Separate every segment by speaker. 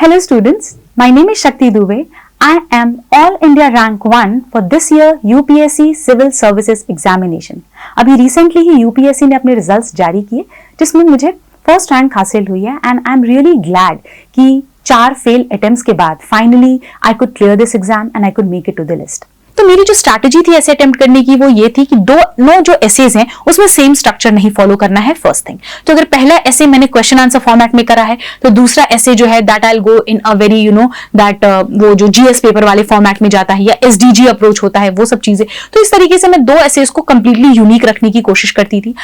Speaker 1: Hello students, my name is Shakti Dubey. I am All India Rank 1 for this year UPSC Civil Services Examination. अभी recently ही UPSC ने अपने results जारी किए जिसमें मुझे first rank हासिल हुई है and I am really glad कि 4 फेल अटेम्प्ट्स के बाद finally I could clear this exam and I could make it to the list. तो मेरी जो स्ट्रैटेजी थी ऐसे अटेम्प्ट करने की वो ये थी कि दोनों जो एसेज हैं उसमें सेम स्ट्रक्चर नहीं फॉलो करना है फर्स्ट थिंग। तो अगर पहला एसे मैंने क्वेश्चन आंसर फॉर्मेट में करा है तो दूसरा एसे जो है that I go in a very that वो जो जीएस पेपर वाले फॉर्मेट में जाता है या एसडीजी अप्रोच होता है वो सब चीजें। तो इस तरीके से मैं 2 एसेज को कंप्लीटली यूनिक रखने की कोशिश करती थी।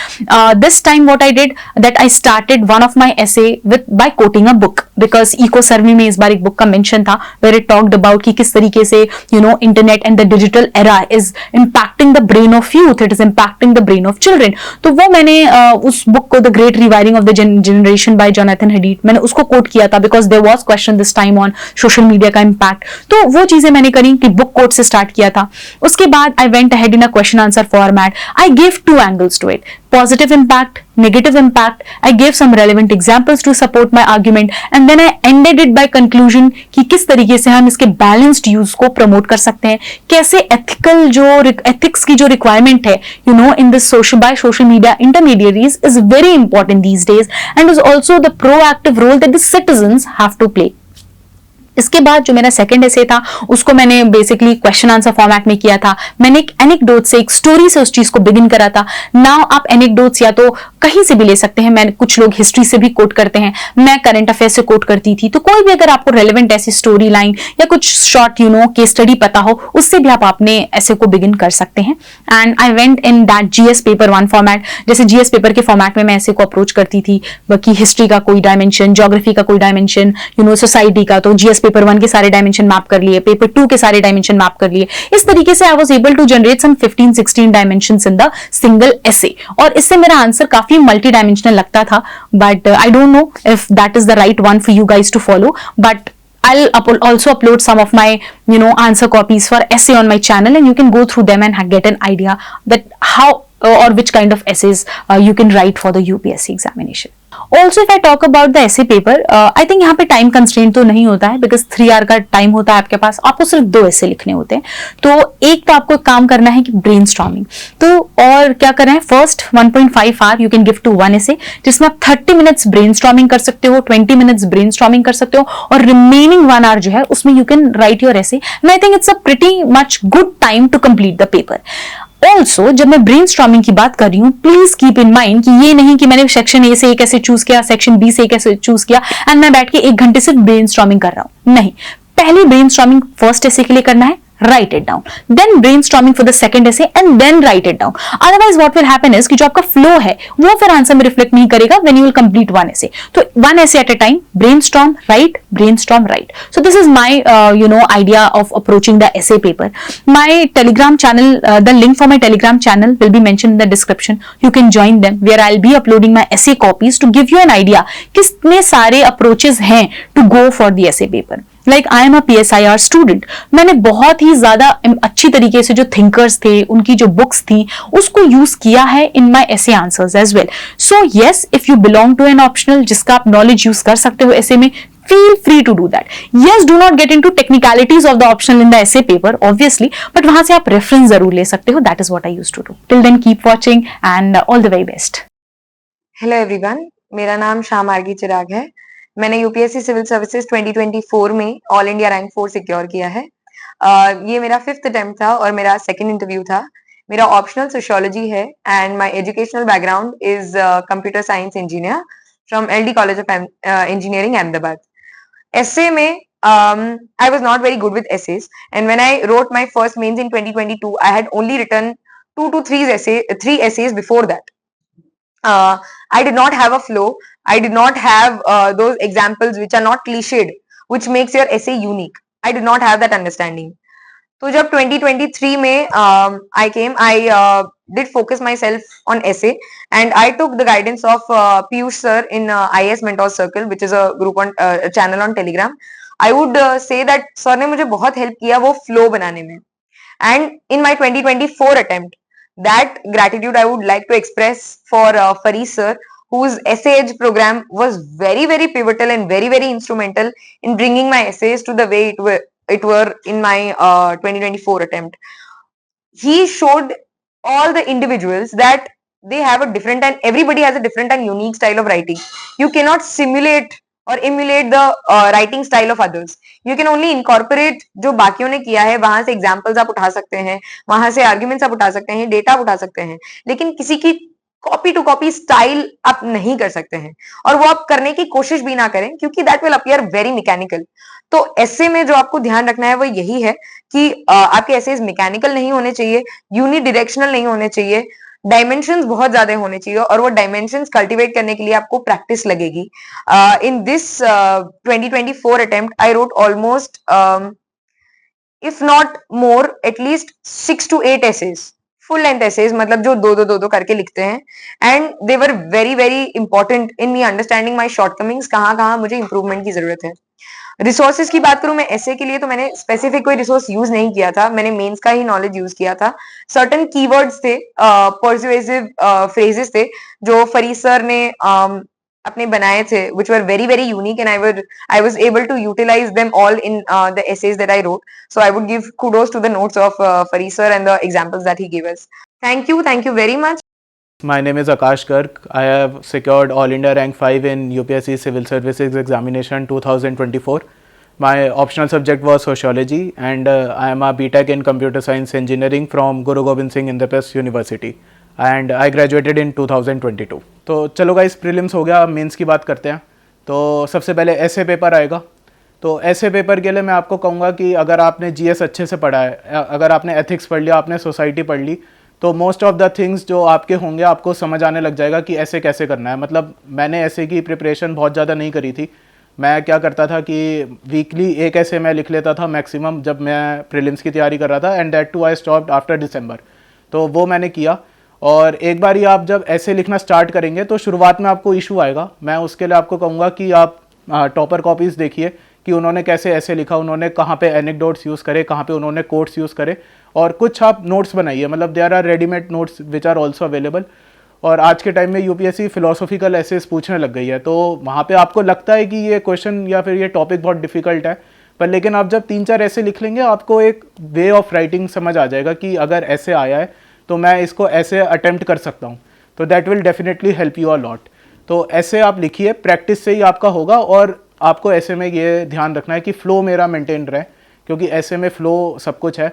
Speaker 1: This time what I did that I started one of my essay with by quoting a book because eco survey में इस बार एक बुक का मेंशन था वेयर इट टॉक्ड अबाउट कि किस तरीके से internet and the digital era is impacting the brain of youth, it is impacting the brain of children। तो वो मैंने उस बुक को The Great Rewiring of the Generation by Jonathan Haidt मैंने उसको कोट किया था because there was question this time on social media का impact। तो वो चीजें मैंने करी कि बुक कोट से स्टार्ट किया था। उसके बाद I went ahead in a question answer format। I gave 2 angles to it, positive impact, negative impact। I gave some relevant examples to support my argument and then I ended it by conclusion कि किस तरीके से हम इसके balanced use को promote कर सकते हैं, कैसे ethical जो ethics की जो requirement है in this social media intermediaries is very important these days and is also the proactive role that the citizens have to play। इसके बाद जो मेरा सेकंड एसे था उसको मैंने बेसिकली क्वेश्चन आंसर फॉर्मेट में किया था। मैंने एक एनेक्डोट से एक स्टोरी से उस चीज को बिगिन करा था। नाउ आप एनेक्डोट्स या तो कहीं से भी ले सकते हैं, मैं कुछ लोग हिस्ट्री से भी कोट करते हैं, मैं करंट अफेयर से कोट करती थी। तो कोई भी अगर आपको रेलेवेंट ऐसी स्टोरी लाइन या कुछ शॉर्ट केस स्टडी पता हो उससे भी आप अपने ऐसे को बिगिन कर सकते हैं। And I went in that GS paper 1 format. जैसे जीएस पेपर के फॉर्मेट में मैं ऐसे को अप्रोच करती थी कि हिस्ट्री का कोई डायमेंशन, ज्योग्राफी का कोई डायमेंशन, सोसाइटी का, तो जीएस पेपर 1 के सारे डायमेंशन मैप कर लिए, पेपर 2 के सारे डायमेंशन मैप कर लिए। इस तरीके से I was able to generate some 15-16 dimensions in the single essay और इससे मेरा आंसर काफी मल्टी डायमेंशनल लगता था। But I don't know if that is the right one for you guys to follow, but I'll also upload some of my answer copies for essay on my channel and you can go through them and get an idea that how or which kind of essays you can write for the UPSC examination। Also, if I talk about the essay paper, I think यहाँ पे time constraint तो नहीं होता है because 3 our का time होता है आपके पास, आपको सिर्फ 2 ऐसे लिखने होते हैं। तो एक तो आपको काम करना है कि ब्रेनस्टॉर्मिंग, तो और क्या करना है, first 1.5 hour you can give to 1 essay जिसमें आप 30 मिनट्स ब्रेनस्टॉर्मिंग कर सकते हो, 20 मिनट्स ब्रेनस्टॉर्मिंग कर सकते हो और रिमेनिंग 1 आवर जो है उसमें you can write your essay and I think it's a pretty much good time to complete the paper. Also जब मैं ब्रेनस्टॉर्मिंग की बात कर रही हूं प्लीज कीप इन माइंड कि ये नहीं कि मैंने सेक्शन ए से एक ऐसे चूज किया, सेक्शन बी से एक ऐसे चूज किया एंड मैं बैठ के 1 घंटे सिर्फ ब्रेनस्टॉर्मिंग कर रहा हूं। नहीं, पहले ब्रेनस्टॉर्मिंग फर्स्ट ऐसे के लिए करना है, write it down, then brainstorming for the second essay and then write it down। Otherwise what will happen is कि जो आपका flow है वो फिर आंसर में रिफ्लेक्ट नहीं करेगा when you will complete 1 essay। तो 1 essay at a time, brainstorm, write, brainstorm, write। So this is my idea of approaching the essay paper। My Telegram channel, the link for my Telegram channel will be mentioned in the description। You can join them where I'll be uploading my essay copies to give you an idea कितने सारे approaches हैं to go for the essay paper। Like I am a PSIR student, मैंने बहुत ही ज्यादा अच्छी तरीके से जो थिंकर्स थे उनकी जो बुक्स थी उसको यूज किया है in my essay answers as well. So yes, if you belong to an optional जिसका आप नॉलेज यूज कर सकते हो ऐसे में, feel free to do that। yes, do not get into technicalities of the optional in the essay paper obviously, but वहां से आप रेफरेंस जरूर ले सकते हो। that is what I used to do। till then keep watching and all the very best।
Speaker 2: Hello everyone, मेरा नाम शाह मार्गी चिराग है। मैंने यूपीएससी सिविल सर्विसेज 2024 में ऑल इंडिया रैंक 4 सिक्योर किया है। ये मेरा 5th अटेम्प्ट था और मेरा 2nd इंटरव्यू था। मेरा ऑप्शनल सोशियोलॉजी है and my educational background is computer science engineer from LD college of engineering Ahmedabad. essay में I was not very good with essays and when I wrote my first mains in 2022 I had only written 2 to 3 essays before that। I did not have a flow, I did not have those examples which are not cliched, which makes your essay unique। I did not have that understanding। तो जब 2023 में I came, I did focus myself on essay and I took the guidance of Piyush sir in IAS Mentor Circle, which is a group on channel on Telegram। I would say that sir ने मुझे बहुत help किया वो flow बनाने में। And in my 2024 attempt, that gratitude I would like to express for Faris sir whose essay edge program was very, very pivotal and very, very instrumental in bringing my essays to the way it were in my 2024 attempt. He showed all the individuals that they have a different and everybody has a different and unique style of writing. You cannot simulate or emulate the writing style of others. You can only incorporate जो बाकियों ने किया है, वहां से examples आप उठा सकते हैं, वहां से आर्ग्यूमेंट्स आप उठा सकते हैं, डेटा आप उठा सकते हैं, लेकिन किसी की कॉपी टू कॉपी स्टाइल आप नहीं कर सकते हैं, और वो आप करने की कोशिश भी ना करें क्योंकि that will appear very mechanical. तो ऐसे में जो आपको ध्यान रखना है वो यही है कि आपके एसेज मैकेनिकल नहीं होने चाहिए, यूनिडायरेक्शनल नहीं होने चाहिए, डायमेंशंस बहुत ज्यादा होने चाहिए, और वो डायमेंशंस कल्टीवेट करने के लिए आपको प्रैक्टिस लगेगी। In this 2024 attempt I wrote almost if not more at least 6 to 8 essays, full length essays, मतलब जो दो करके लिखते हैं, and they were very very important in me understanding my shortcomings, कहाँ मुझे इंप्रूवमेंट की जरूरत है। रिसोर्सेज की बात करूं मैं ऐसे के लिए, तो मैंने स्पेसिफिक कोई रिसोर्स यूज नहीं किया था, मैंने मेंस का ही नॉलेज यूज किया था। सर्टेन कीवर्ड्स थे, पर्सुएसिव फ्रेजेस थे जो फरीद सर ने अपने बनाए थे, which were very very unique, and I was able to utilize them all in the essays that I wrote. So I would give kudos to the notes of Farid sir and the examples that he gave us. Thank you very much.
Speaker 3: My name is Akash Garg. I have secured All India Rank 5 in UPSC Civil Services Examination 2024. My optional subject was Sociology, and I am a BTech in Computer Science Engineering from Guru Gobind Singh Indraprasth University. And I graduated in 2022. तो चलो guys, prelims हो गया, mains की बात करते हैं। तो सबसे पहले ऐसे पेपर आएगा। तो ऐसे पेपर के लिए मैं आपको कहूँगा कि अगर आपने जीएस अच्छे से पढ़ा है, अगर आपने एथिक्स पढ़ लिया, आपने सोसाइटी पढ़ ली, तो मोस्ट ऑफ द थिंग्स जो आपके होंगे आपको समझ आने लग जाएगा कि ऐसे कैसे करना है। मतलब मैंने ऐसे की प्रिपरेशन बहुत ज़्यादा नहीं करी थी। मैं क्या करता था कि वीकली एक ऐसे मैं लिख लेता था मैक्सिमम, जब मैं प्रीलिम्स की तैयारी कर रहा था, and that too I stopped after December. तो वो मैंने किया, और एक बार ही आप जब ऐसे लिखना स्टार्ट करेंगे तो शुरुआत में आपको इशू आएगा। मैं उसके लिए आपको कहूँगा कि आप टॉपर कॉपीज़ देखिए कि उन्होंने कैसे ऐसे लिखा, उन्होंने कहाँ पे एनेक्डोट्स यूज़ करे, कहाँ पे उन्होंने कोट्स यूज़ करे, और कुछ आप नोट्स बनाइए। मतलब there are readymade notes which are also available. और आज के टाइम में यूपीएससी फिलोसॉफिकल एसेस पूछने लग गई है, तो वहाँ पे आपको लगता है कि ये क्वेश्चन या फिर ये टॉपिक बहुत डिफिकल्ट है, पर लेकिन आप जब 3-4 ऐसे लिख लेंगे आपको एक वे ऑफ राइटिंग समझ आ जाएगा कि अगर ऐसे आया है तो मैं इसको ऐसे अटेम्प्ट कर सकता हूँ। तो that will definitely help you a lot. तो ऐसे आप लिखिए, प्रैक्टिस से ही आपका होगा। और आपको ऐसे में ये ध्यान रखना है कि फ़्लो मेरा मेंटेन रहे, क्योंकि ऐसे में फ़्लो सब कुछ है।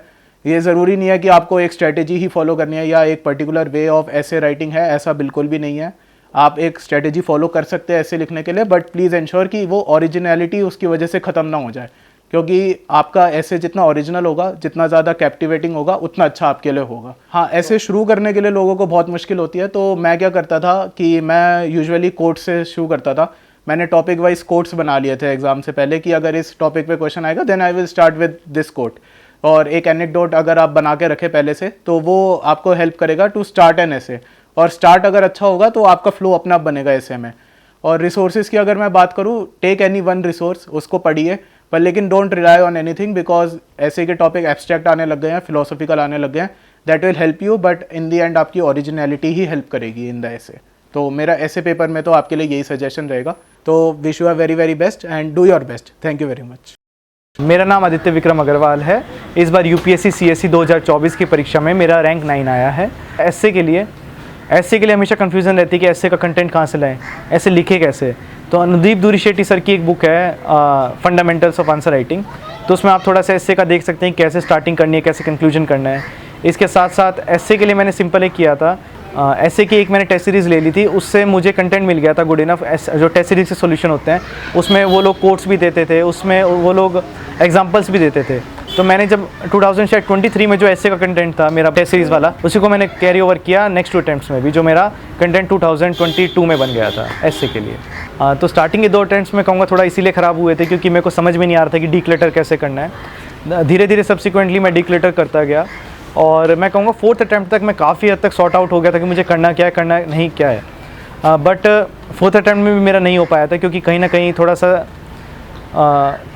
Speaker 3: ये ज़रूरी नहीं है कि आपको एक स्ट्रेटेजी ही फॉलो करनी है या एक particular way of essay writing है, ऐसा बिल्कुल भी नहीं है। आप एक स्ट्रेटेजी फॉलो कर सकते हैं ऐसे लिखने के लिए, बट प्लीज़ इंश्योर कि वो ओरिजिनलिटी उसकी वजह से ख़त्म ना हो जाए, क्योंकि आपका ऐसे जितना ओरिजिनल होगा, जितना ज़्यादा कैप्टिवेटिंग होगा, उतना अच्छा आपके लिए होगा। हाँ, ऐसे शुरू करने के लिए लोगों को बहुत मुश्किल होती है, तो मैं क्या करता था कि मैं यूजुअली कोट्स से शुरू करता था। मैंने टॉपिक वाइज कोट्स बना लिए थे एग्जाम से पहले कि अगर इस टॉपिक पे क्वेश्चन आएगा then I will start with this quote, और एक एनेक्डोट अगर आप बना के रखें पहले से तो वो आपको हेल्प करेगा टू स्टार्ट एन ऐसे। और स्टार्ट अगर अच्छा होगा तो आपका फ्लो अपना आप बनेगा ऐसे में। और रिसोर्सेज की अगर मैं बात करूँ, टेक एनी वन रिसोर्स, उसको पढ़िए, पर लेकिन don't rely on anything, because ऐसे के टॉपिक एब्स्ट्रैक्ट आने लग गए हैं, फिलोसॉफिकल आने लग गए हैं। That will help you, but in the end आपकी ओरिजिनलिटी ही हेल्प करेगी इन द ऐसे। तो मेरा ऐसे पेपर में तो आपके लिए यही सजेशन रहेगा। तो wish you are very very best and do your best. Thank you very much.
Speaker 4: मेरा नाम आदित्य विक्रम अग्रवाल है। इस बार यूपीएससी सीएसई 2024 की परीक्षा में मेरा रैंक 9 आया है। ऐसे के लिए हमेशा कन्फ्यूज़न रहती है कि ऐसे का कंटेंट कहाँ से लाएं, ऐसे लिखे कैसे। तो अनुदीप दूरी शेट्टी सर की एक बुक है फंडामेंटल्स ऑफ आंसर राइटिंग, तो उसमें आप थोड़ा सा ऐसे का देख सकते हैं कैसे स्टार्टिंग करनी है, कैसे कंक्लूजन करना है। इसके साथ साथ ऐसे के लिए मैंने सिंपल एक किया था, ऐसे की एक मैंने टेस्ट सीरीज़ ले ली थी, उससे मुझे कंटेंट मिल गया था गुड इनफ। जो टेस्ट सीरीज़ के सॉल्यूशन होते हैं उसमें वो लोग कोट्स भी देते थे, उसमें वो लोग एग्जांपल्स भी देते थे। तो मैंने जब 2023 में जो ऐसे का कंटेंट था मेरा टेस्ट सीरीज़ वाला, उसी को मैंने कैरी ओवर किया नेक्स्ट 2 अटेम्प्ट्स में भी, जो मेरा कंटेंट 2022 में बन गया था ऐसे के लिए। तो स्टार्टिंग के 2 अटेम्प्ट्स में कहूँगा थोड़ा इसीलिए ख़राब हुए थे क्योंकि मेरे को समझ में नहीं आ रहा था कि डिक्लेटर कैसे करना है। धीरे धीरे सब्सिक्वेंटली मैं डिक्लेटर करता गया, और मैं कहूँगा 4th अटैम्प्ट तक मैं काफ़ी हद तक सॉर्ट आउट हो गया था कि मुझे करना क्या है, करना नहीं क्या है। बट 4th अटैम्प्ट में भी मेरा नहीं हो पाया था क्योंकि कहीं ना कहीं थोड़ा सा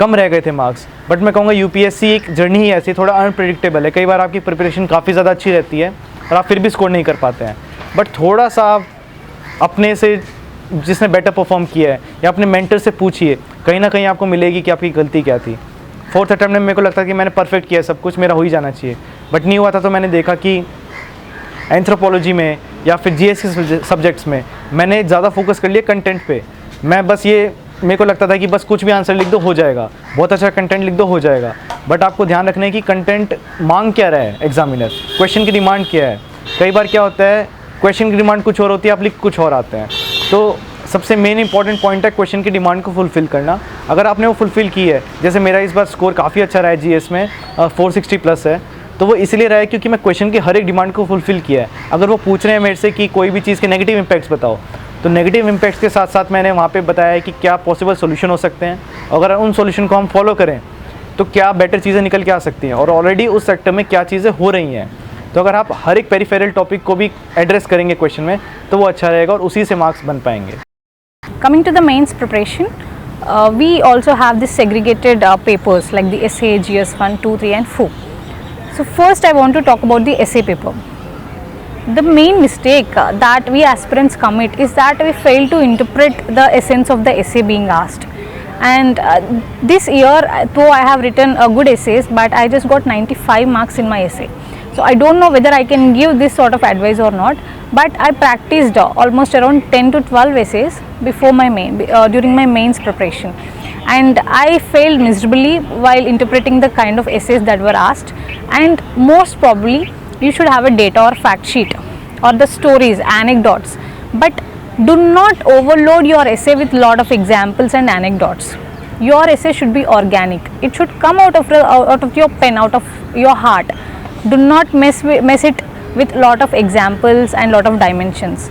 Speaker 4: कम रह गए थे मार्क्स। बट मैं कहूँगा यूपीएससी एक जर्नी ही ऐसी थोड़ा अनप्रेडिक्टेबल है। कई बार आपकी प्रिपरेशन काफ़ी ज़्यादा अच्छी रहती है और आप फिर भी स्कोर नहीं कर पाते हैं, बट थोड़ा सा आप अपने से जिसने बेटर परफॉर्म किया है, या अपने मेंटर से पूछिए, कहीं ना कहीं आपको मिलेगी कि आपकी गलती क्या थी। फोर्थ अटैम्प्ट में मेरे को लगता कि मैंने परफेक्ट किया, सब कुछ मेरा हो ही जाना चाहिए, बट नहीं हुआ था। तो मैंने देखा कि एंथ्रोपोलॉजी में या फिर जीएस के सब्जेक्ट्स में मैंने ज़्यादा फोकस कर लिया कंटेंट पे। मैं बस ये, मेरे को लगता था कि बस कुछ भी आंसर लिख दो हो जाएगा, बहुत अच्छा कंटेंट लिख दो हो जाएगा। बट आपको ध्यान रखना है कि कंटेंट मांग क्या रहा है एग्जामिनर, क्वेश्चन की डिमांड क्या है। कई बार क्या होता है, क्वेश्चन की डिमांड कुछ और होती है, आप लिख कुछ और आते हैं। तो सबसे मेन इंपॉर्टेंट पॉइंट है क्वेश्चन की डिमांड को फुलफ़िल करना। अगर आपने वो फुलफ़िल की है, जैसे मेरा इस बार स्कोर काफ़ी अच्छा रहा है जीएस में, 460 प्लस है, तो वो इसलिए रहा है क्योंकि मैं क्वेश्चन की हर एक डिमांड को फुलफ़िल किया है। अगर वो पूछ रहे हैं मेरे से कि कोई भी चीज़ के नेगेटिव इम्पैक्ट्स बताओ, तो नेगेटिव इम्पैक्ट्स के साथ साथ मैंने वहाँ पे बताया है कि क्या पॉसिबल सॉल्यूशन हो सकते हैं, अगर उन सॉल्यूशन को हम फॉलो करें तो क्या बेटर चीज़ें निकल के आ सकती हैं, और ऑलरेडी उस सेक्टर में क्या चीज़ें हो रही हैं। तो अगर आप हर एक पेरिफेरल टॉपिक को भी एड्रेस करेंगे क्वेश्चन में, तो वो अच्छा रहेगा और उसी से मार्क्स बन पाएंगे।
Speaker 1: Coming to the mains preparation, we also have this segregated papers like the essay, GS 1, 2, 3 and 4. So first I want to talk about the essay paper. The main mistake that we aspirants commit is that we fail to interpret the essence of the essay being asked. And this year, though I have written good essays, but I just got 95 marks in my essay. So I don't know whether I can give this sort of advice or not, but I practiced almost around 10 to 12 essays before my during my mains preparation, and I failed miserably while interpreting the kind of essays that were asked. And most probably you should have a data or fact sheet or the stories, anecdotes, but do not overload your essay with lot of examples and anecdotes. Your essay should be organic. It should come out of your pen, out of your heart. Do not mess it with lot of examples and lot of dimensions.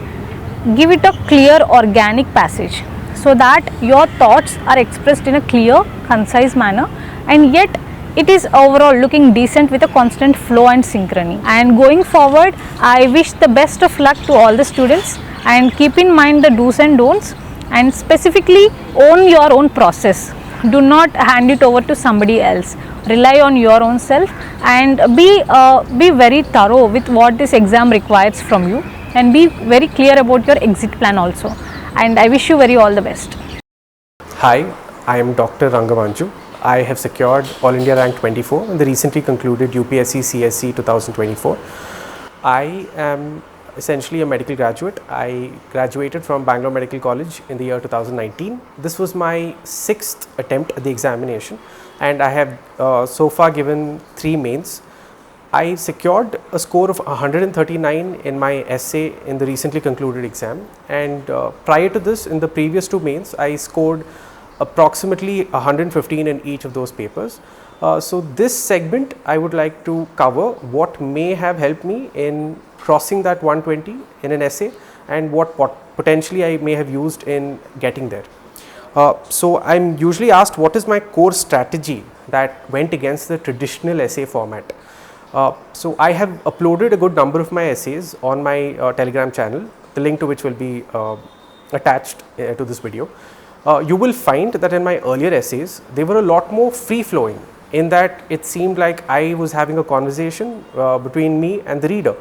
Speaker 1: Give it a clear organic passage so that your thoughts are expressed in a clear, concise manner, and yet it is overall looking decent with a constant flow and synchrony. And going forward, I wish the best of luck to all the students, and keep in mind the do's and don'ts, and specifically own your own process. Do not hand it over to somebody else. Rely on your own self, and be very thorough with what this exam requires from you, and be very clear about your exit plan also. And I wish you very all the best.
Speaker 5: Hi, I am Dr. Rangamanju. I have secured All India Rank 24 in the recently concluded UPSC CSE 2024. I am essentially a medical graduate. I graduated from Bangalore Medical College in the year 2019. This was my 6th attempt at the examination, and I have so far given 3 mains. I secured a score of 139 in my essay in the recently concluded exam, and prior to this, in the previous 2 mains, I scored approximately 115 in each of those papers. So this segment I would like to cover what may have helped me in crossing that 120 in an essay, and what potentially I may have used in getting there. So I'm usually asked what is my core strategy that went against the traditional essay format. So I have uploaded a good number of my essays on my Telegram channel, the link to which will be attached to this video. You will find that in my earlier essays, they were a lot more free flowing, in that it seemed like I was having a conversation between me and the reader.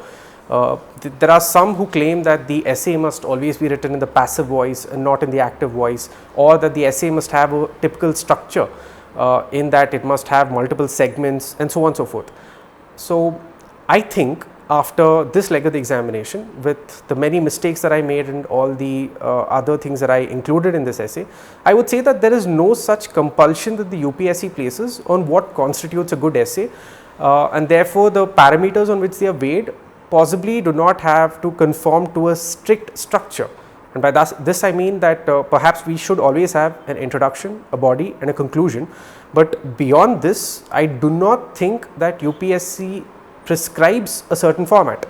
Speaker 5: There are some who claim that the essay must always be written in the passive voice and not in the active voice, or that the essay must have a typical structure in that it must have multiple segments and so on and so forth. So I think after this leg of the examination, with the many mistakes that I made and all the other things that I included in this essay, I would say that there is no such compulsion that the UPSC places on what constitutes a good essay, and therefore the parameters on which they are weighed possibly do not have to conform to a strict structure. And by this I mean that perhaps we should always have an introduction, a body and a conclusion, but beyond this I do not think that UPSC prescribes a certain format.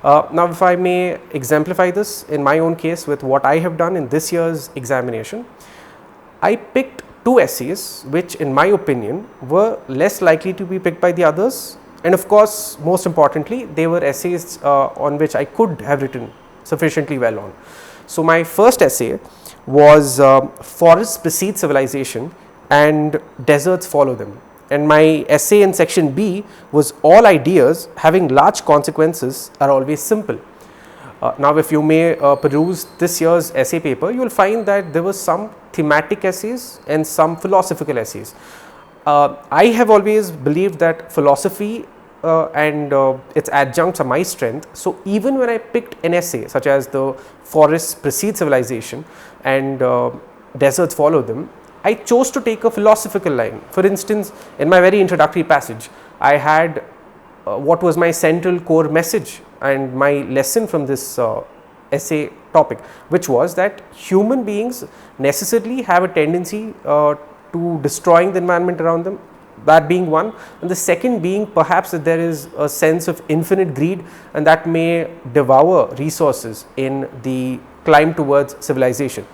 Speaker 5: Now if I may exemplify this in my own case with what I have done in this year's examination, I picked 2 essays which in my opinion were less likely to be picked by the others, and of course most importantly they were essays on which I could have written sufficiently well on. So my first essay was Forests Precede Civilization and Deserts Follow Them, and my essay in section B was All Ideas Having Large Consequences Are Always Simple. Now, if you may peruse this year's essay paper, you will find that there were some thematic essays and some philosophical essays. I have always believed that philosophy and its adjuncts are my strength. So, even when I picked an essay such as the forests precede civilization and deserts follow them, I chose to take a philosophical line. For instance, in my very introductory passage, I had what was my central core message and my lesson from this essay topic, which was that human beings necessarily have a tendency to destroying the environment around them, that being one, and the second being perhaps that there is a sense of infinite greed and that may devour resources in the climb towards civilization.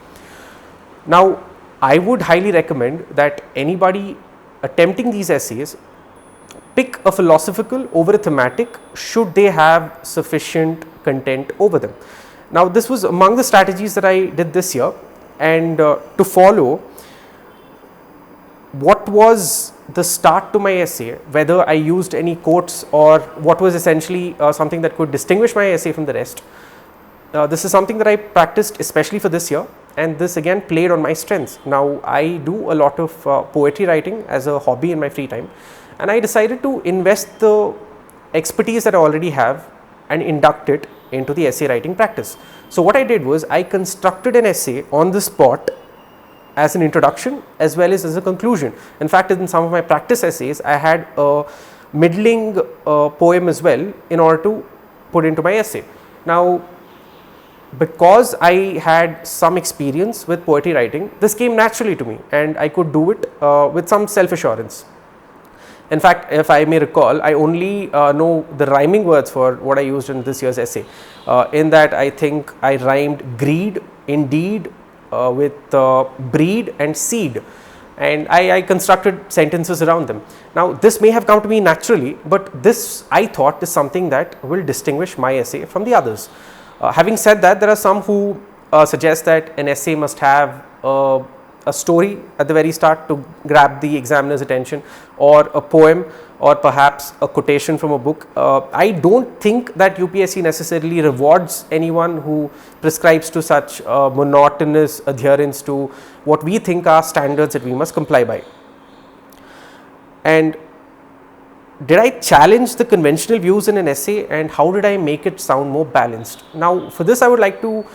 Speaker 5: Now, I would highly recommend that anybody attempting these essays pick a philosophical over a thematic should they have sufficient content over them. Now, this was among the strategies that I did this year, and to follow what was the start to my essay, whether I used any quotes or what was essentially something that could distinguish my essay from the rest. This is something that I practiced especially for this year, and this again played on my strengths. Now, I do a lot of poetry writing as a hobby in my free time, and I decided to invest the expertise that I already have and induct it into the essay writing practice. So, what I did was I constructed an essay on the spot as an introduction as well as a conclusion. In fact, in some of my practice essays, I had a middling poem as well in order to put into my essay. Now, because I had some experience with poetry writing, this came naturally to me and I could do it with some self-assurance. In fact, if I may recall, I only know the rhyming words for what I used in this year's essay. In that, I think I rhymed greed, indeed, with breed and seed, and I constructed sentences around them. Now, this may have come to me naturally, but this I thought is something that will distinguish my essay from the others. Having said that, there are some who suggest that an essay must have a story at the very start to grab the examiner's attention, or a poem, or perhaps a quotation from a book. I don't think that UPSC necessarily rewards anyone who prescribes to such monotonous adherence to what we think are standards that we must comply by. And did I challenge the conventional views in an essay, and how did I make it sound more balanced? Now, for this I would like to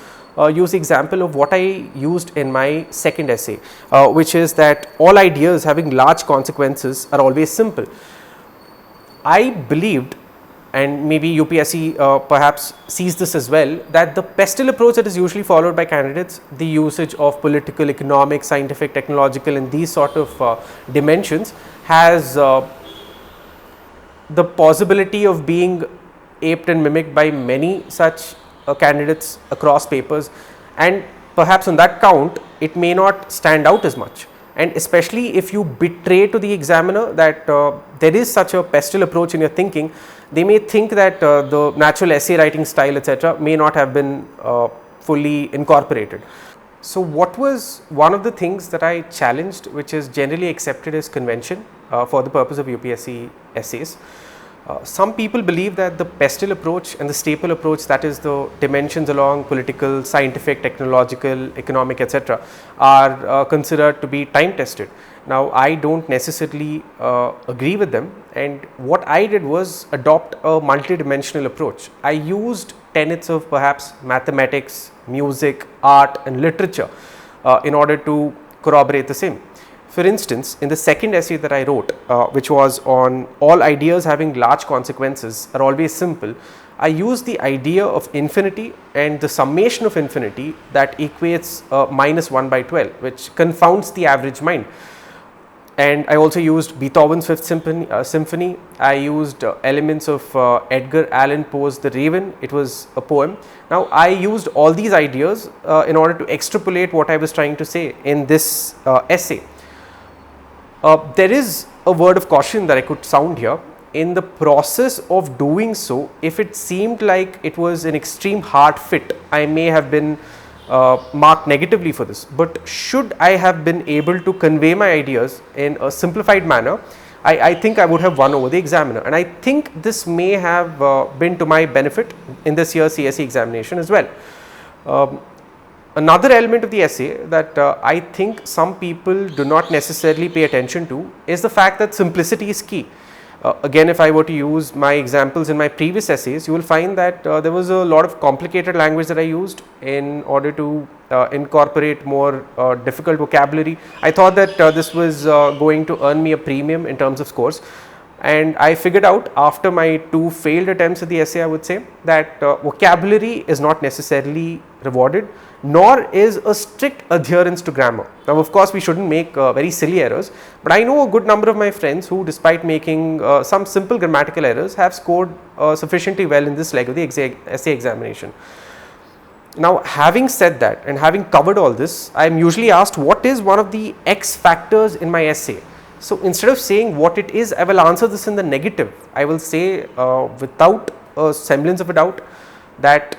Speaker 5: use the example of what I used in my second essay, which is that all ideas having large consequences are always simple. I believed, and maybe UPSC perhaps sees this as well, that the pestle approach that is usually followed by candidates, the usage of political, economic, scientific, technological and these sort of dimensions, has the possibility of being aped and mimicked by many such candidates across papers, and perhaps on that count it may not stand out as much. And especially if you betray to the examiner that there is such a pestle approach in your thinking, they may think that the natural essay writing style, etc., may not have been fully incorporated. So, what was one of the things that I challenged, which is generally accepted as convention for the purpose of UPSC essays? Some people believe that the pestle approach and the staple approach, that is the dimensions along political, scientific, technological, economic, etc., are considered to be time tested. Now, I don't necessarily agree with them, and what I did was adopt a multi-dimensional approach. I used tenets of perhaps mathematics, music, art and literature in order to corroborate the same. For instance, in the second essay that I wrote, which was on all ideas having large consequences are always simple, I used the idea of infinity and the summation of infinity that equates minus 1 by 12, which confounds the average mind. And I also used Beethoven's Fifth Symphony. I used elements of Edgar Allan Poe's The Raven. It was a poem. Now, I used all these ideas in order to extrapolate what I was trying to say in this essay. There is a word of caution that I could sound here. In the process of doing so, if it seemed like it was an extreme hard fit, I may have been marked negatively for this. But should I have been able to convey my ideas in a simplified manner, I think I would have won over the examiner, and I think this may have been to my benefit in this year's CSE examination as well. Another element of the essay that I think some people do not necessarily pay attention to is the fact that simplicity is key. Again, if I were to use my examples in my previous essays, you will find that there was a lot of complicated language that I used in order to incorporate more difficult vocabulary. I thought that this was going to earn me a premium in terms of scores, and I figured out after my 2 failed attempts at the essay, I would say, that vocabulary is not necessarily rewarded, nor is a strict adherence to grammar. Now, of course, we shouldn't make very silly errors, but I know a good number of my friends who, despite making some simple grammatical errors, have scored sufficiently well in this leg of the essay examination. Now, having said that and having covered all this, I am usually asked what is one of the X factors in my essay. So, instead of saying what it is, I will answer this in the negative. I will say without a semblance of a doubt that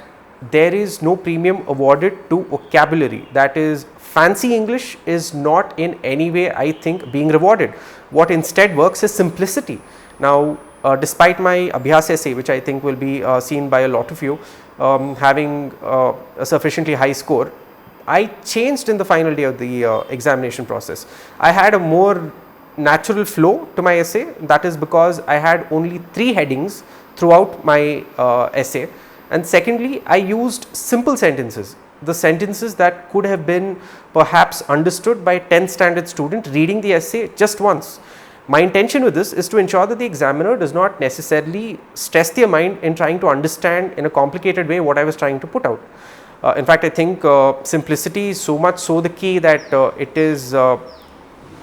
Speaker 5: there is no premium awarded to vocabulary. That is, fancy English is not in any way, I think, being rewarded. What instead works is simplicity. Now, despite my Abhyas essay, which I think will be seen by a lot of you, having a sufficiently high score, I changed in the final day of the examination process. I had a more natural flow to my essay. That is because I had only 3 headings throughout my essay. And secondly, I used simple sentences, the sentences that could have been perhaps understood by a 10th standard student reading the essay just once. My intention with this is to ensure that the examiner does not necessarily stress their mind in trying to understand in a complicated way what I was trying to put out. In fact, I think simplicity is so much so the key that it is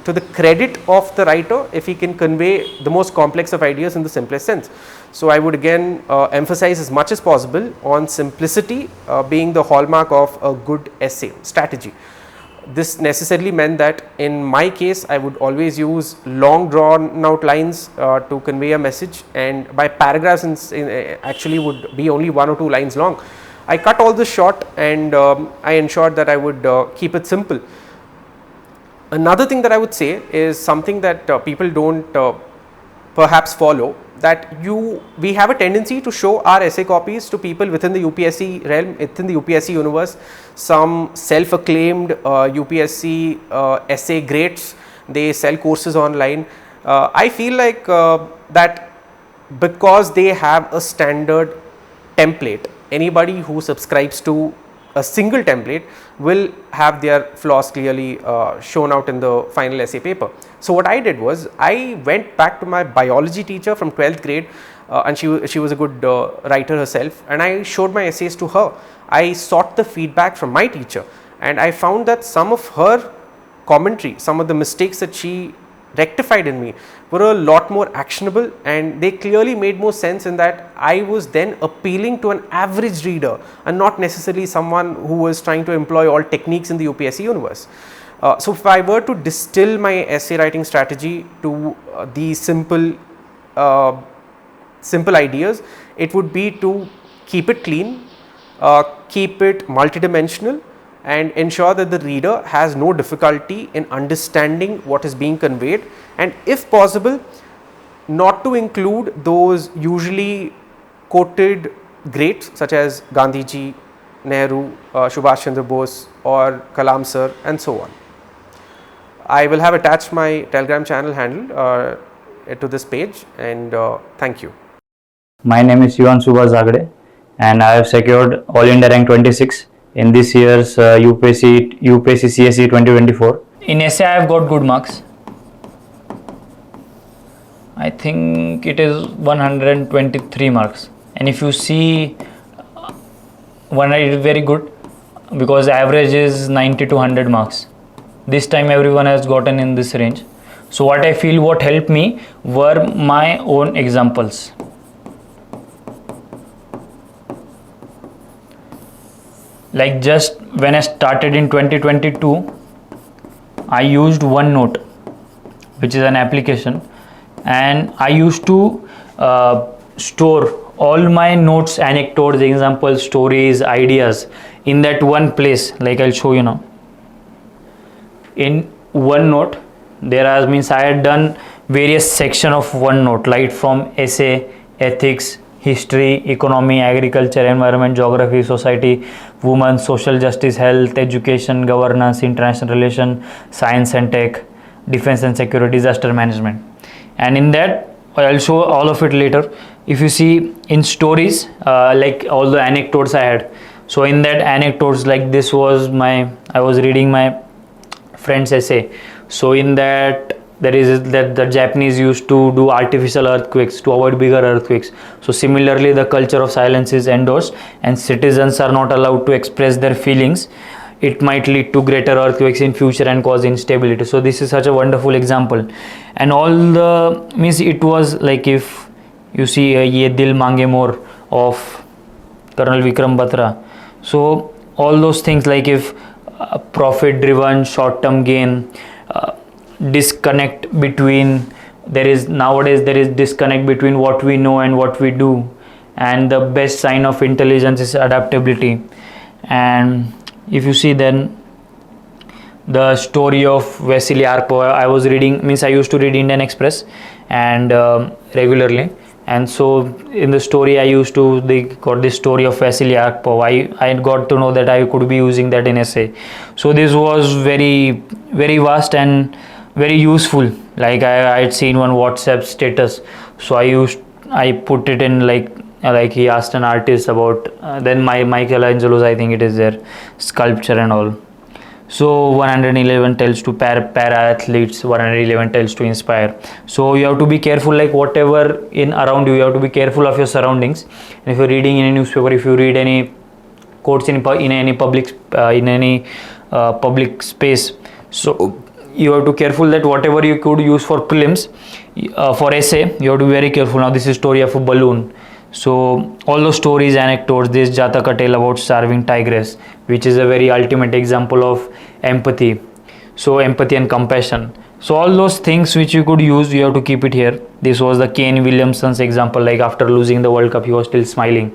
Speaker 5: to the credit of the writer if he can convey the most complex of ideas in the simplest sense. So, I would again emphasize as much as possible on simplicity being the hallmark of a good essay strategy. This necessarily meant that in my case, I would always use long drawn out lines to convey a message, and by paragraphs actually would be only 1 or 2 lines long. I cut all this short, and I ensured that I would keep it simple. Another thing that I would say is something that people don't perhaps follow, that we have a tendency to show our essay copies to people within the UPSC realm, within the UPSC universe, some self-acclaimed UPSC essay greats. They sell courses online. I feel like that because they have a standard template, anybody who subscribes to a single template will have their flaws clearly shown out in the final essay paper. So, what I did was I went back to my biology teacher from 12th grade and she was a good writer herself, and I showed my essays to her. I sought the feedback from my teacher, and I found that some of her commentary, some of the mistakes that she rectified in me were a lot more actionable, and they clearly made more sense in that I was then appealing to an average reader and not necessarily someone who was trying to employ all techniques in the UPSC universe. So, if I were to distill my essay writing strategy to the simple ideas, it would be to keep it clean, keep it multidimensional, and ensure that the reader has no difficulty in understanding what is being conveyed, and if possible not to include those usually quoted greats such as Gandhiji, Nehru, Subhash Chandra Bose or Kalam sir, and so on. I will have attached my Telegram channel handle to this page, and thank you.
Speaker 6: My name is Shivansh Jagade, and I have secured All India rank 26 in this year's UPSC CSE 2024.
Speaker 7: In essay I have got good marks. I think it is 123 marks, and if you see, one is very good because average is 90 to 100 marks. This time everyone has gotten in this range. So what I feel what helped me were my own examples. Like just when I started in 2022, I used OneNote, which is an application, and I used to store all my notes, anecdotes, examples, stories, ideas in that one place. Like I'll show you now. In OneNote, there has means I had done various section of one note, right from essay, ethics, history, economy, agriculture, environment, geography, society, women, social justice, health, education, governance, international relation, science and tech, defense and security, disaster management. And in that I'll show all of it later. If you see in stories, like all the anecdotes I had, so in that anecdotes, like this was I was reading my friend's essay. So in that there is that the Japanese used to do artificial earthquakes to avoid bigger earthquakes. So similarly, the culture of silence is endorsed and citizens are not allowed to express their feelings. It might lead to greater earthquakes in future and cause instability. So this is such a wonderful example. And all the means it was like, if you see Ye Dil Mange More of Colonel Vikram Batra. So all those things, like if profit driven, short term gain, disconnect between, nowadays there is disconnect between what we know and what we do, and the best sign of intelligence is adaptability. And if you see then the story of Vasily Arko, I was reading, means I used to read Indian Express and regularly, and so in the story they got this story of Vasily Arko. I got to know that I could be using that in essay. So this was very very vast and very useful. Like I had seen one WhatsApp status, so I put it in, like he asked an artist about then Michelangelo's, I think it is their sculpture and all. So 111 tells to para athletes, 111 tells to inspire. So you have to be careful, like whatever in around you have to be careful of your surroundings. And if you're reading in a newspaper, if you read any quotes in any public space, so you have to be careful that whatever you could use for prelims, for essay, you have to be very careful. Now this is story of a balloon. So all those stories, anecdotes, this Jataka tale about starving tigress, which is a very ultimate example of empathy. So empathy and compassion. So all those things which you could use, you have to keep it here. This was the Kane Williamson's example, like after losing the World Cup, he was still smiling.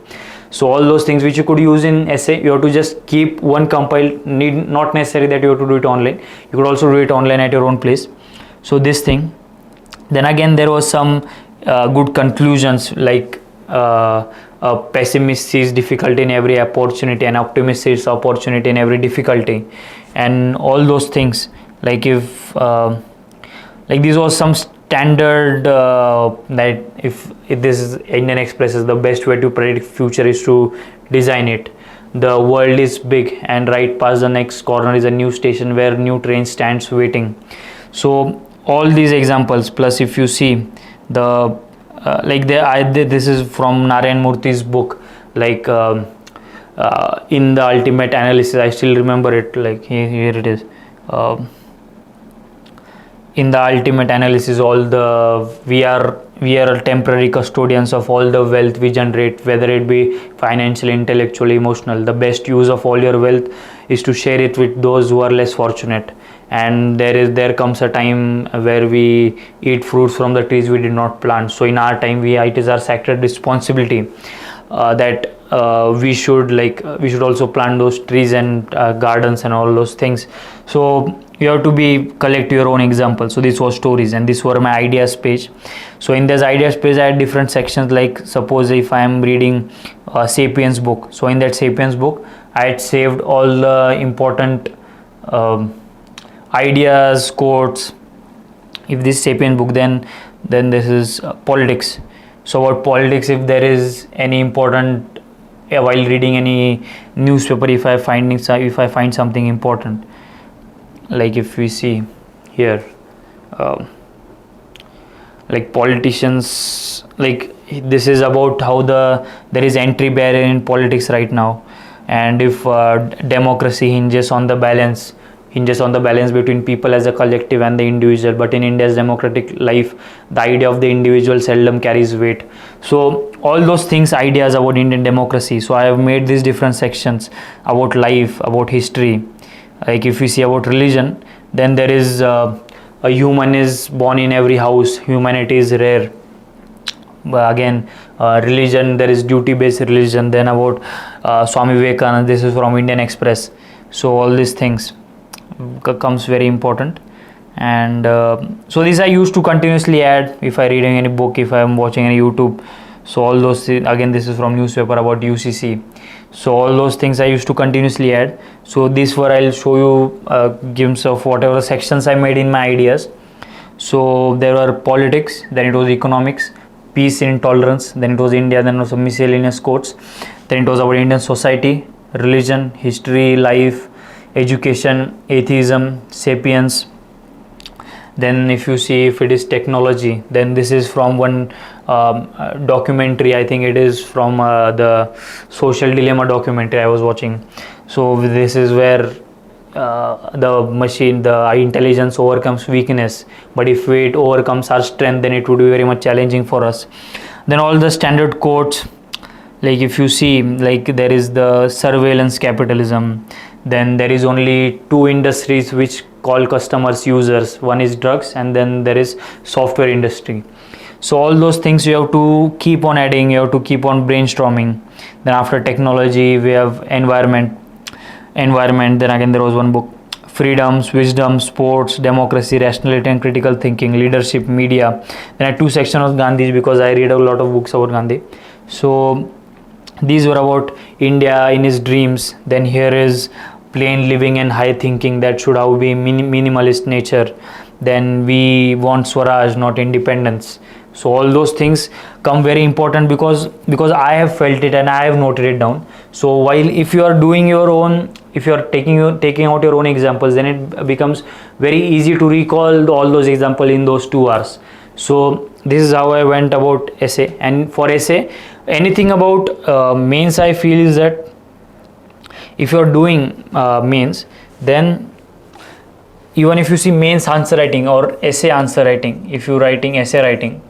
Speaker 7: So all those things which you could use in essay, you have to just keep one compiled, not necessary that you have to do it online. You could also do it online at your own place. So this thing. Then again, there was some good conclusions, like a pessimist sees difficulty in every opportunity, and optimist sees opportunity in every difficulty, and all those things. Like if like this was some standard that if this is Indian Express is the best way to predict future is to design it. The world is big, and right past the next corner is a new station where new train stands waiting. So all these examples, plus if you see the this is from Narayan Murthy's book, like in the ultimate analysis, I still remember it, like here it is. In the ultimate analysis, we are temporary custodians of all the wealth we generate, whether it be financial, intellectual, emotional. The best use of all your wealth is to share it with those who are less fortunate. And there comes a time where we eat fruits from the trees we did not plant. So in our time, it is our sacred responsibility that we should also plant those trees and gardens and all those things. So you have to collect your own examples. So this was stories, and this were my ideas page. So in this ideas page, I had different sections. Like suppose if I am reading Sapiens book, so in that Sapiens book, I had saved all the important ideas, quotes. If this Sapiens book, then this is politics. So about politics, if there is any important while reading any newspaper, if I find something important, like if we see here, like politicians, like this is about how there is entry barrier in politics right now, and if democracy hinges on the balance between people as a collective and the individual, but in India's democratic life, the idea of the individual seldom carries weight. So all those things, ideas about Indian democracy. So I have made these different sections about life, about history. Like if we see about religion, then there is a human is born in every house, humanity is rare. But again, religion, there is duty-based religion. Then about Swami Vivekananda, this is from Indian Express. So all these things comes very important. And so these I used to continuously add if I reading any book, if I am watching any YouTube. So all those again, this is from newspaper about UCC. So all those things I used to continuously add. So this where I'll show you glimpse of whatever sections I made in my ideas. So there were politics, then it was economics, peace and tolerance, then it was India, then also miscellaneous quotes, then it was about Indian society, religion, history, life, education, atheism, sapiens. Then if you see if it is technology, then this is from one documentary, I think it is from the social dilemma documentary I was watching. So this is where the machine, the intelligence overcomes weakness, but if it overcomes our strength, then it would be very much challenging for us. Then all the standard quotes, like if you see, like there is the surveillance capitalism, then there is only two industries which call customers users, one is drugs and then there is software industry. So all those things you have to keep on adding, you have to keep on brainstorming. Then after technology we have environment, then again there was one book, freedoms, wisdom, sports, democracy, rationality and critical thinking, leadership, media. Then I had two sections of Gandhi because I read a lot of books about Gandhi. So these were about India in his dreams. Then here is plain living and high thinking, that should have be minimalist nature. Then we want Swaraj, not independence. So all those things come very important because I have felt it and I have noted it down. So while if you are doing your own, if you are taking out your own examples, then it becomes very easy to recall all those examples in those 2 hours. So this is how I went about essay. And for essay, anything about mains, I feel is that if you are doing mains, then even if you see mains answer writing or essay answer writing, if you writing essay writing,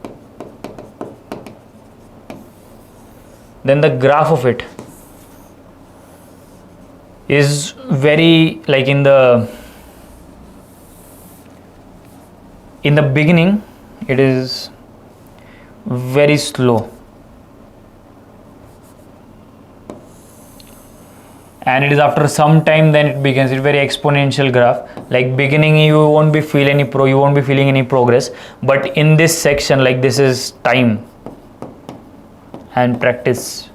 Speaker 7: then the graph of it is very, like in the beginning it is very slow, and it is after some time then it begins, it's very exponential graph. Like beginning you won't be feeling any progress, but in this section, like this is time and practice,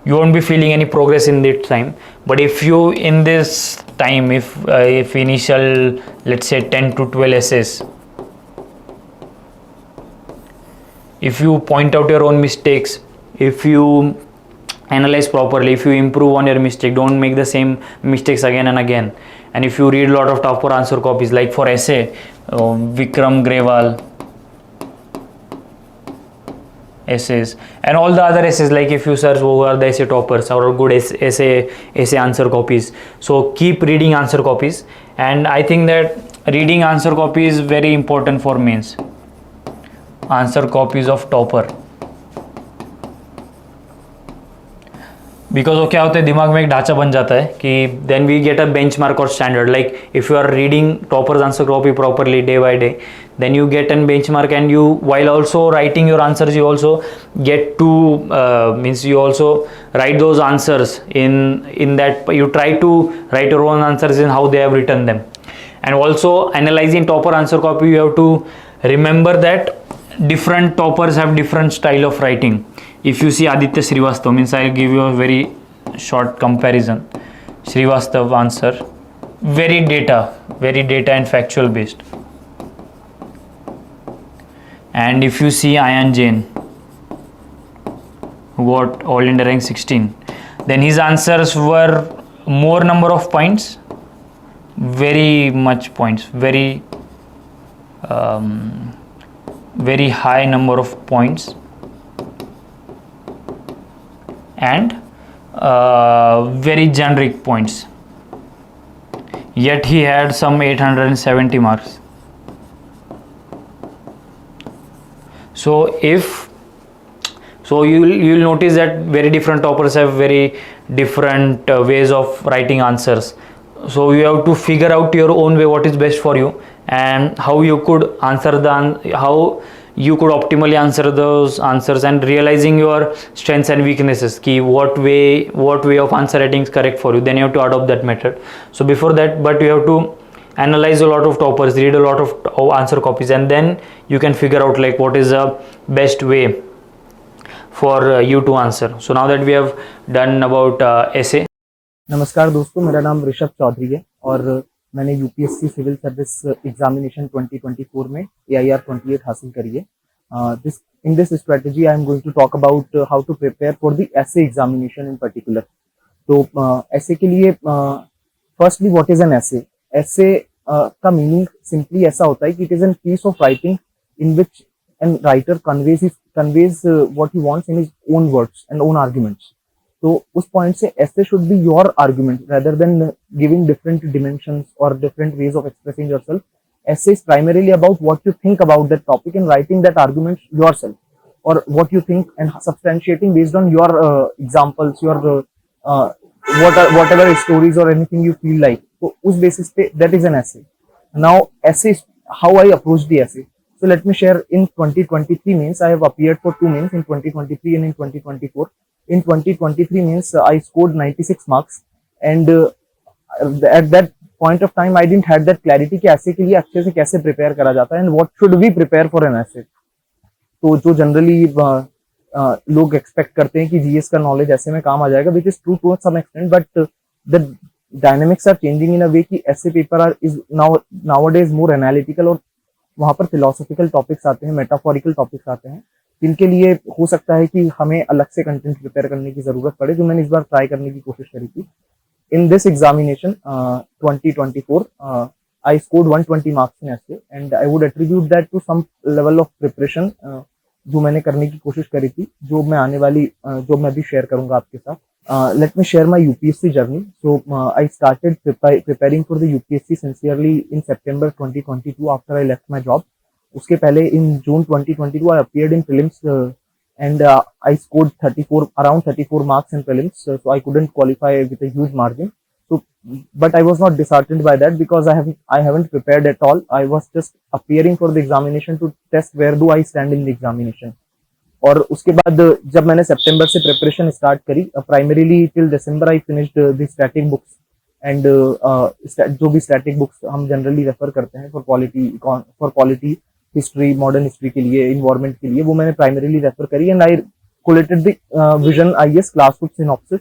Speaker 7: you won't be feeling any progress in this time. But if you in this time, if initial, let's say 10 to 12 essays, if you point out your own mistakes, if you analyze properly, if you improve on your mistake, don't make the same mistakes again and again, and if you read a lot of top answer copies, like for essay, Vikram Grewal essays and all the other essays, like if you search who are the essay toppers or good essay answer copies, so keep reading answer copies. And I think that reading answer copy is very important for mains, answer copies of topper, because वो क्या होता है, दिमाग में एक ढांचा बन जाता है कि then we get a benchmark और standard. Like if you are reading toppers answer copy properly day by day, then you get a benchmark, and you, while also writing your answers, you also get to means you also write those answers in that you try to write your own answers in how they have written them. And also analyzing topper answer copy, you have to remember that different toppers have different style of writing. If you see Aditya Srivastav, means I'll give you a very short comparison. Srivastav answer, very data and factual based. And if you see Ayan Jain, who got All India rank 16, then his answers were more number of points, very much points, very high number of points, and very generic points, yet he had some 870 marks. So you'll notice that very different toppers have very different ways of writing answers. So you have to figure out your own way, what is best for you, and how you could answer how you could optimally answer those answers, and realizing your strengths and weaknesses, ki what way of answer writing is correct for you, then you have to adopt that method. So before that, but you have to analyze a lot of toppers, read a lot of answer copies, and then you can figure out like what is the best way for you to answer. So now that we have done about essay.
Speaker 4: नमस्कार दोस्तों, मेरा नाम ऋषभ चौधरी है और मैंने UPSC civil service examination 2024 में AIR 28 हासिल करी है. In this strategy I am going to talk about how to prepare for the essay examination in particular. तो essay के लिए firstly what is an essay? Essay का meaning simply ऐसा होता है कि it is a piece of writing in which a writer conveys what he wants in his own words and own arguments. तो उस पॉइंट से essay should be your argument rather than giving different dimensions or different ways of expressing yourself. Essay is primarily about what you think about that topic and writing that argument yourself, or what you think and substantiating based on your examples, your whatever stories or anything you feel like. So उस basis पे that is an essay. Now essay is how I approach the essay. So let me share. In 2023 means I have appeared for 2 means in 2023 and in 2024. In 2023 means I scored 96 marks and at that point of time I didn't had that clarity कि ऐसे के लिए अच्छे से कैसे prepare करा जाता है and what should we prepare for an essay. तो जो जनरली लोग एक्सपेक्ट करते हैं कि जीएस का नॉलेज ऐसे में काम आ जाएगा, which is true to some extent, but the dynamics are changing in a way कि ऐसे paper are is nowadays more analytical और वहां पर फिलोसॉफिकल टॉपिक्स आते हैं, मेटाफोरिकल टॉपिक्स आते हैं, जिनके लिए हो सकता है कि हमें अलग से कंटेंट प्रिपेयर करने की जरूरत पड़े, जो मैंने इस बार ट्राई करने की कोशिश करी थी. In this examination 2024 I scored 120 marks in essay and I would attribute that to some level of preparation जो मैंने करने की कोशिश करी थी, जो मैं आने वाली जो मैं भी शेयर करूंगा आपके साथ. Let me share my UPSC journey. So I started preparing for the UPSC sincerely in September 2022 after I left my job. उसके पहले in June 2022 I appeared in prelims and I scored around 34 marks in prelims, so I couldn't qualify with a huge margin. So, but I was not disheartened by that because I haven't prepared at all. I was just appearing for the examination to test where do I stand in the examination. और उसके बाद जब मैंने सितंबर से preparation start करी, primarily till December I finished the static books and जो भी स्टैटिक बुक्स हम जनरली रेफर करते हैं for polity history, modern history के लिए, इन्वायरमेंट के लिए, वो मैंने प्राइमरीली रेफर करी and I collated the Vision IAS class book synopsis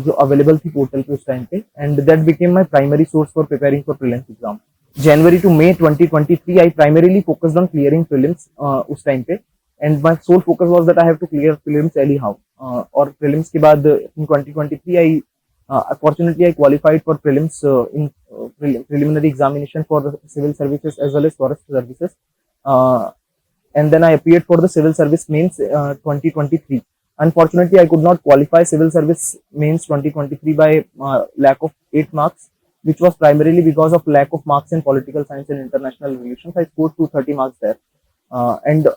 Speaker 4: जो अवेलेबल थी पोर्टल पे उस टाइम पे, and that became my primary source for preparing for prelims exam. January to May 2023 I primarily focused on clearing prelims उस time पे, and my sole focus was that I have to clear prelims anyhow. और prelims के बाद in 2023 fortunately I qualified for prelims in preliminary examination for civil services as well as forest services, and then I appeared for the civil service mains 2023. Unfortunately I could not qualify civil service mains 2023 by lack of 8 marks, which was primarily because of lack of marks in political science and international relations. I scored 230 marks there, and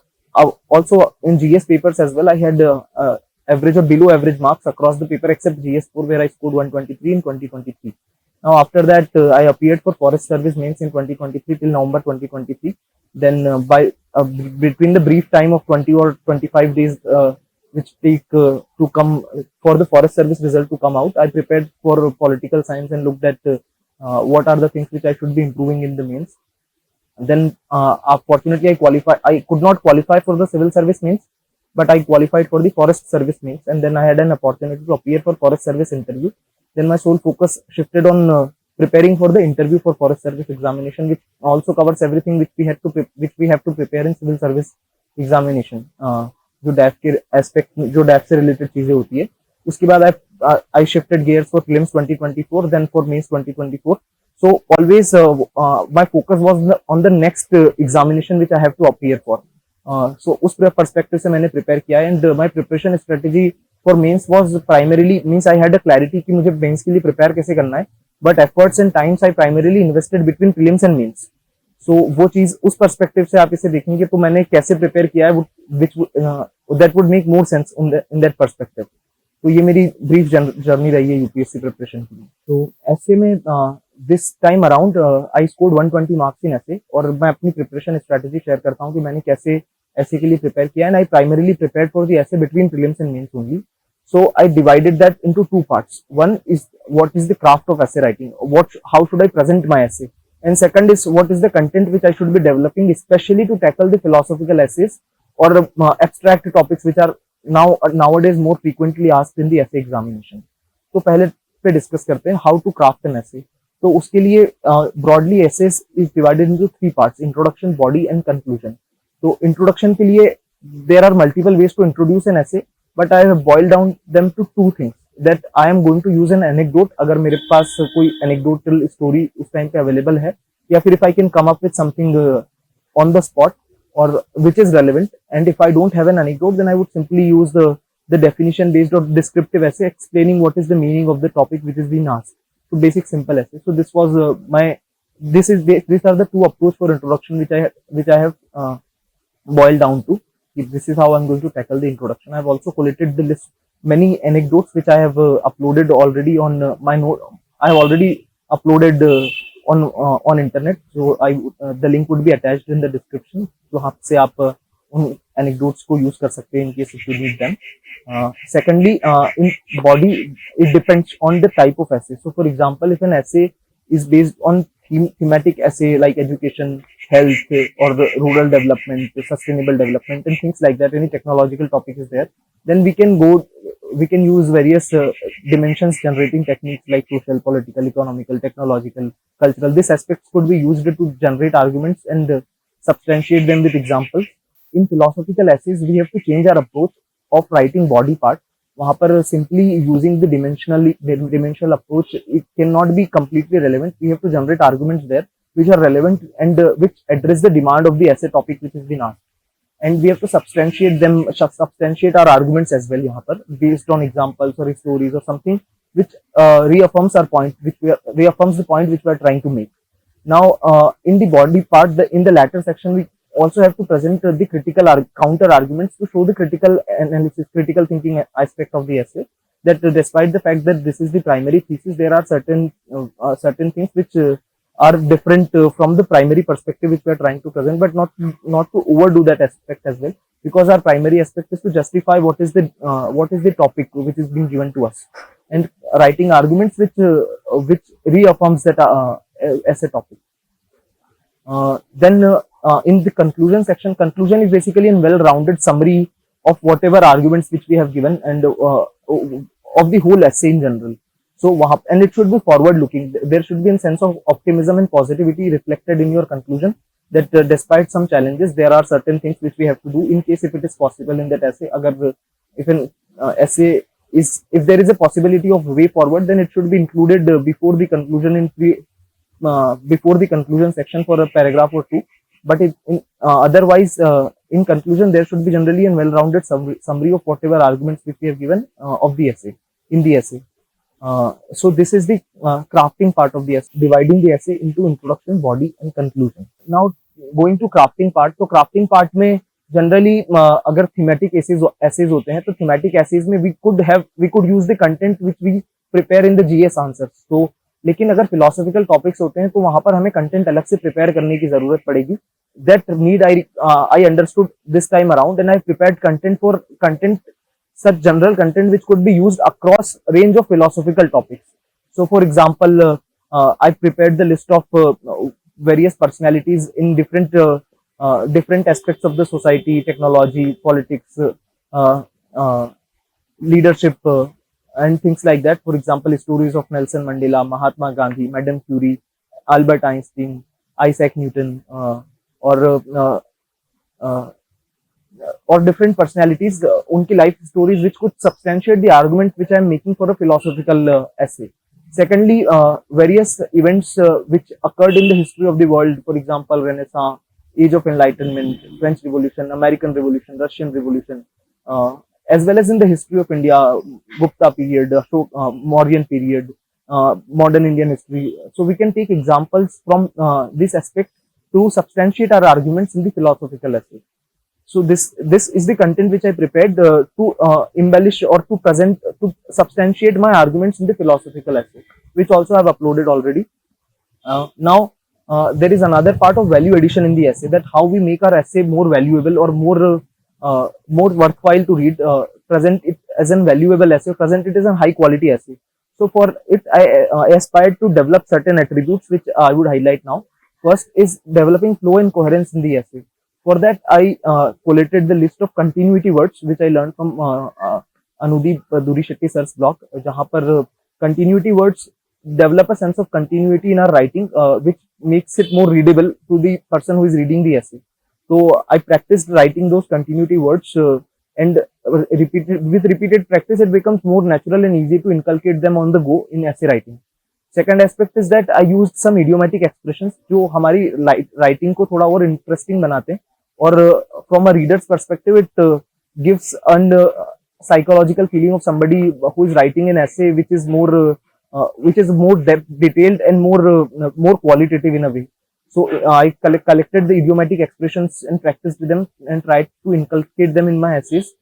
Speaker 4: also in GS papers as well I had average or below average marks across the paper except GS4 where I scored 123 in 2023. Now after that I appeared for forest service mains in 2023 till November 2023. Then by between the brief time of 20 or 25 days which take to come for the forest service result to come out, I prepared for political science and looked at what are the things which I should be improving in the mains. Then fortunately I could not qualify for the civil service mains, but I qualified for the forest service mains, and then I had an opportunity to appear for forest service interview. Then my sole focus shifted on preparing for the interview for forest service examination, which also covers everything which we have to prepare in civil service examination. जो डैफ के aspect, जो डैफ से related चीजें होती है. उसके बाद I shifted gears for prelims 2024, then for mains 2024. So always my focus was on the next examination which I have to appear for. So उस perspective से मैंने prepare किया, and my preparation strategy for mains was primarily means I had a clarity कि मुझे mains के लिए prepare कैसे करना है, but efforts and times I primarily invested between prelims and mains. So वो चीज उस perspective से आप इसे देखेंगे तो मैंने कैसे prepare किया है, which that would make more sense in that perspective. तो ये मेरी ब्रीफ जर्नी रही है यूपीएससी प्रिपरेशन की. तो ऐसे में this time around I scored 120 marks in ऐसे, और मैं अपनी प्रिपरेशन स्ट्रेटेजी शेयर करता हूँ कि मैंने कैसे ऐसे के लिए प्रिपेयर किया, and I primarily prepared for the essay between prelims and mains only. So I divided that into 2 parts. One is what is the craft of essay writing, how should I present my essay. and second is what is the content which I should be developing, especially to tackle the philosophical essays or abstract topics which are nowadays more frequently asked in the essay examination. तो पहले पे discuss करते हैं how to craft an essay. तो उसके लिए broadly essays is divided into 3 parts, introduction, body and conclusion. तो introduction के लिए there are multiple ways to introduce an essay, but I have boiled down them to 2 things that I am going to use an anecdote, अगर मेरे पास कोई anecdotal story उस time पे available है, या फिर if I can come up with something on the spot or which is relevant, and if I don't have an anecdote then I would simply use the definition based or descriptive essay explaining what is the meaning of the topic which is being asked. So basic simple essay. So this was these are the 2 approach for introduction which I have boiled down to. This is how I'm going to tackle the introduction. I have also collated the list many anecdotes which I have uploaded already on my note. I have already uploaded on internet, so the link would be attached in the description. तो वहाँ से आप उन anecdotes को use कर सकते हैं in case if you need them. Secondly, in body, it depends on the type of essay. So for example, if an essay is based on thematic essay like education, health, or the rural development, sustainable development, and things like that, any technological topic is there, then we can use various dimensions generating techniques like social, political, economical, technological, cultural. These aspects could be used to generate arguments and substantiate them with examples. In philosophical essays, we have to change our approach of writing body part. वहाँ पर simply using the dimensional approach, it cannot be completely relevant. We have to generate arguments there which are relevant and which address the demand of the essay topic which has been asked. And we have to substantiate our arguments as well यहाँ पर based on examples or stories or something which reaffirms our point, reaffirms the point which we are trying to make. Now, in the body part, in the latter section, we also have to present the critical counter arguments to show the critical analysis, critical thinking aspect of the essay. That despite the fact that this is the primary thesis, there are certain things which are different from the primary perspective which we are trying to present, but not to overdo that aspect as well, because our primary aspect is to justify what is the topic which is being given to us, and writing arguments which reaffirms that essay topic. Then in the conclusion section, conclusion is basically a well-rounded summary of whatever arguments which we have given and of the whole essay in general. So and it should be forward-looking. There should be a sense of optimism and positivity reflected in your conclusion, that despite some challenges, there are certain things which we have to do in case if it is possible in that essay. If an essay if there is a possibility of way forward, then it should be included before the conclusion before the conclusion section for a paragraph or 2. But otherwise, in conclusion, there should be generally a well-rounded summary of whatever arguments which we have given of the essay in the essay. So this is the crafting part of the essay, dividing the essay into introduction, body, and conclusion. Now going to crafting part. तो crafting part में generally अगर thematic essays होते हैं, तो thematic essays में we could use the content which we prepare in the GS answers. तो लेकिन अगर philosophical topics होते हैं तो वहां पर हमें content अलग से prepare करने की जरूरत पड़ेगी. That need I understood this time around, and I prepared content such general content which could be used across range of philosophical topics. So for example, I prepared the list of various personalities in different aspects of the society, technology, politics, leadership, and things like that. For example, stories of Nelson Mandela, Mahatma Gandhi, Madame Curie, Albert Einstein, Isaac Newton, or different personalities, unki life stories which could substantiate the argument which I am making for a philosophical essay. Secondly, various events which occurred in the history of the world, for example, Renaissance, Age of Enlightenment, French Revolution, American Revolution, Russian Revolution, as well as in the history of India, Gupta period, Mauryan period, modern Indian history. So we can take examples from this aspect to substantiate our arguments in the philosophical essay. So this is the content which I prepared to embellish or to present, to substantiate my arguments in the philosophical essay, which also I have uploaded already. Now there is another part of value addition in the essay, that how we make our essay more valuable or more worthwhile to read, present it as a valuable essay, present it as a high quality essay. So for it, I aspired to develop certain attributes which I would highlight now. First is developing flow and coherence in the essay. For that, I collated the list of continuity words which I learned from Anudeep Duri Shetty sir's blog, जहाँ पर continuity words develop a sense of continuity in our writing, which makes it more readable to the person who is reading the essay. So I practiced writing those continuity words, and with repeated practice, it becomes more natural and easy to inculcate them on the go in essay writing. Second aspect is that I used some idiomatic expressions जो हमारी writing को थोड़ा और interesting बनाते हैं, और from a reader's perspective it gives an psychological feeling of somebody who is writing an essay which is more detailed and more qualitative in a way. So I collected the idiomatic expressions and practiced them and tried to inculcate them in my essays.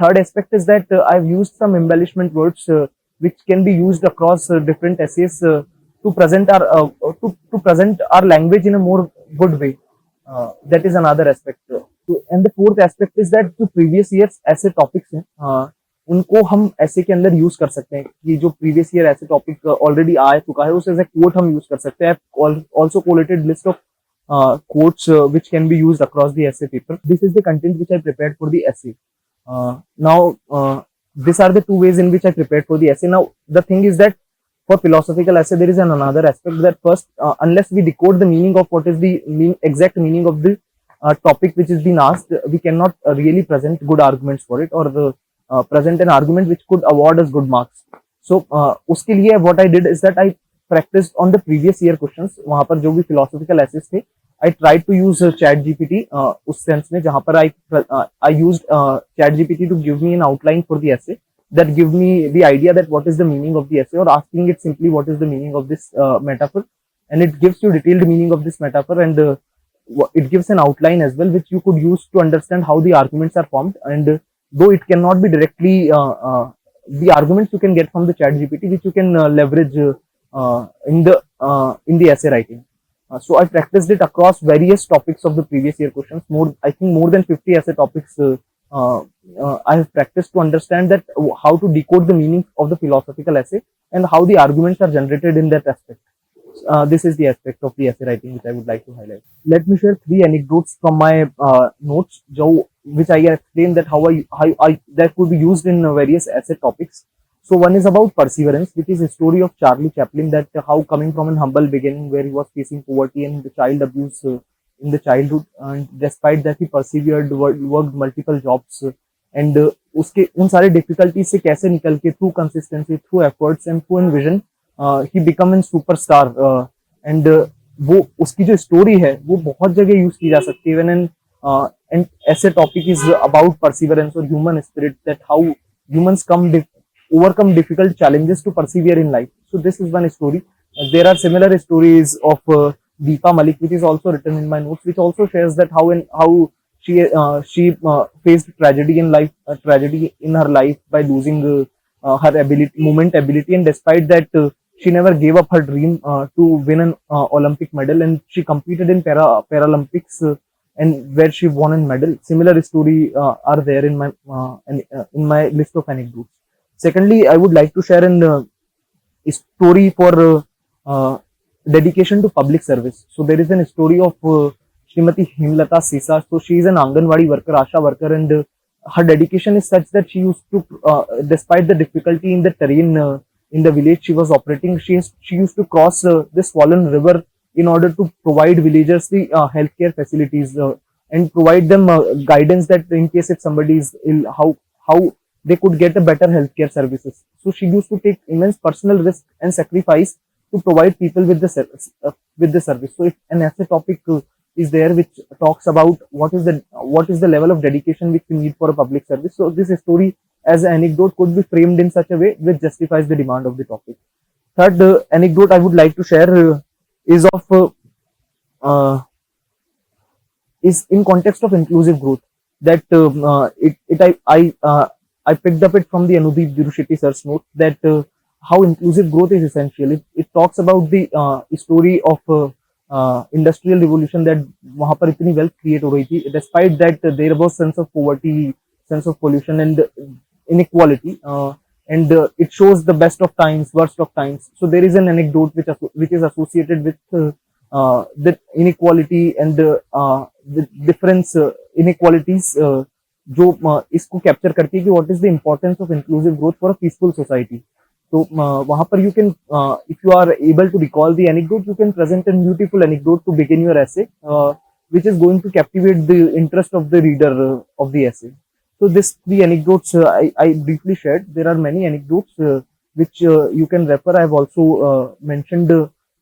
Speaker 4: Third aspect is that I've used some embellishment words which can be used across different essays to present our language in a more good way. That is another aspect. And the fourth aspect is that जो previous years ऐसे topics हैं, उनको हम ऐसे के अंदर use कर सकते हैं कि जो previous year ऐसे topic already आ चुका है उसे एज ए quote हम यूज कर सकते हैं. Also collated list of quotes which can be used across the essay paper. This is the content which I prepared for the essay. Now these are the two ways in which I prepared for the essay. Now the thing is that for philosophical essay there is another aspect that first, unless we decode the meaning of what is the exact meaning of the topic which is being asked, we cannot really present good arguments for it, or present an argument which could award us good marks. So uske liye what I did is that I practiced on the previous year questions. वहाँ पर जो भी philosophical essays थे, I tried to use ChatGPT उस sense में जहाँ पर I used ChatGPT to give me an outline for the essay that give me the idea that what is the meaning of the essay, or asking it simply what is the meaning of this metaphor, and it gives you detailed meaning of this metaphor, and it gives an outline as well which you could use to understand how the arguments are formed. And though it cannot be directly the arguments you can get from the ChatGPT, which you can leverage in the essay writing. So I practiced it across various topics of the previous year questions. I think more than 50 essay topics I have practiced to understand that how to decode the meaning of the philosophical essay and how the arguments are generated in that aspect. This is the aspect of the essay writing which I would like to highlight. Let me share 3 anecdotes from my notes, which I explained that how that could be used in various essay topics. So one is about perseverance, which is a story of Charlie Chaplin, that how coming from an humble beginning where he was facing poverty and child abuse in the childhood, and despite that he persevered, worked multiple jobs, and उसके उन सारे difficulties से कैसे निकल के through consistency, through efforts and through vision he become a superstar. And वो उसकी जो story है वो बहुत जगह use की जा सकती है when an essay topic is about perseverance or human spirit, that how humans overcome difficult challenges to persevere in life. So this is one story. There are similar stories of Deepa Malik, which is also written in my notes, which also shares that how she faced tragedy in life, tragedy in her life by losing her movement ability, and despite that she never gave up her dream to win an Olympic medal, and she competed in Paralympics and where she won a medal. Similar story are there in my list of anecdotes. Secondly, I would like to share a story for dedication to public service. So there is a story of Srimati Himlata Sisa. So she is an Anganwadi worker, Asha worker, and her dedication is such that she used to, despite the difficulty in the terrain in the village she was operating, she used to cross this swollen river in order to provide villagers the healthcare facilities and provide them guidance that in case if somebody is ill, how they could get a better healthcare services. So she used to take immense personal risk and sacrifice to provide people with the service. So if an essay topic is there which talks about what is the level of dedication which we need for a public service, so this story as an anecdote could be framed in such a way which justifies the demand of the topic. Third anecdote I would like to share is in context of inclusive growth. That I picked up it from the Anudeep Duri sir's note, that how inclusive growth is essential. It talks about the story of industrial revolution, that वहाँ पर इतनी wealth create हो रही थी, despite that there was sense of poverty, sense of pollution and inequality, and it shows the best of times, worst of times. So there is an anecdote which is associated with the inequality and the difference inequalities जो इसको capture करती है कि what is the importance of inclusive growth for a peaceful society. तो वहां पर you can, if you are able to recall the anecdote, you can present an beautiful anecdote to begin your essay, which is going to captivate the interest of the reader of the essay. So this three anecdotes I briefly shared. There are many anecdotes which you can refer. I have also mentioned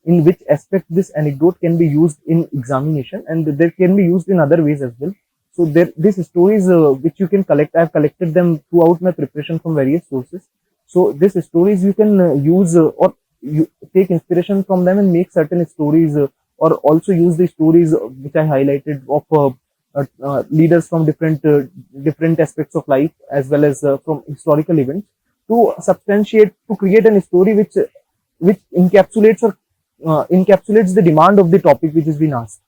Speaker 4: in which aspect this anecdote can be used in examination, and they can be used in other ways as well. So these stories which you can collect, I have collected them throughout my preparation from various sources. So these stories you can use or you take inspiration from them and make certain stories, or also use the stories which I highlighted of leaders from different aspects of life, as well as from historical events, to substantiate, to create a story which encapsulates or encapsulates the demand of the topic which is being asked.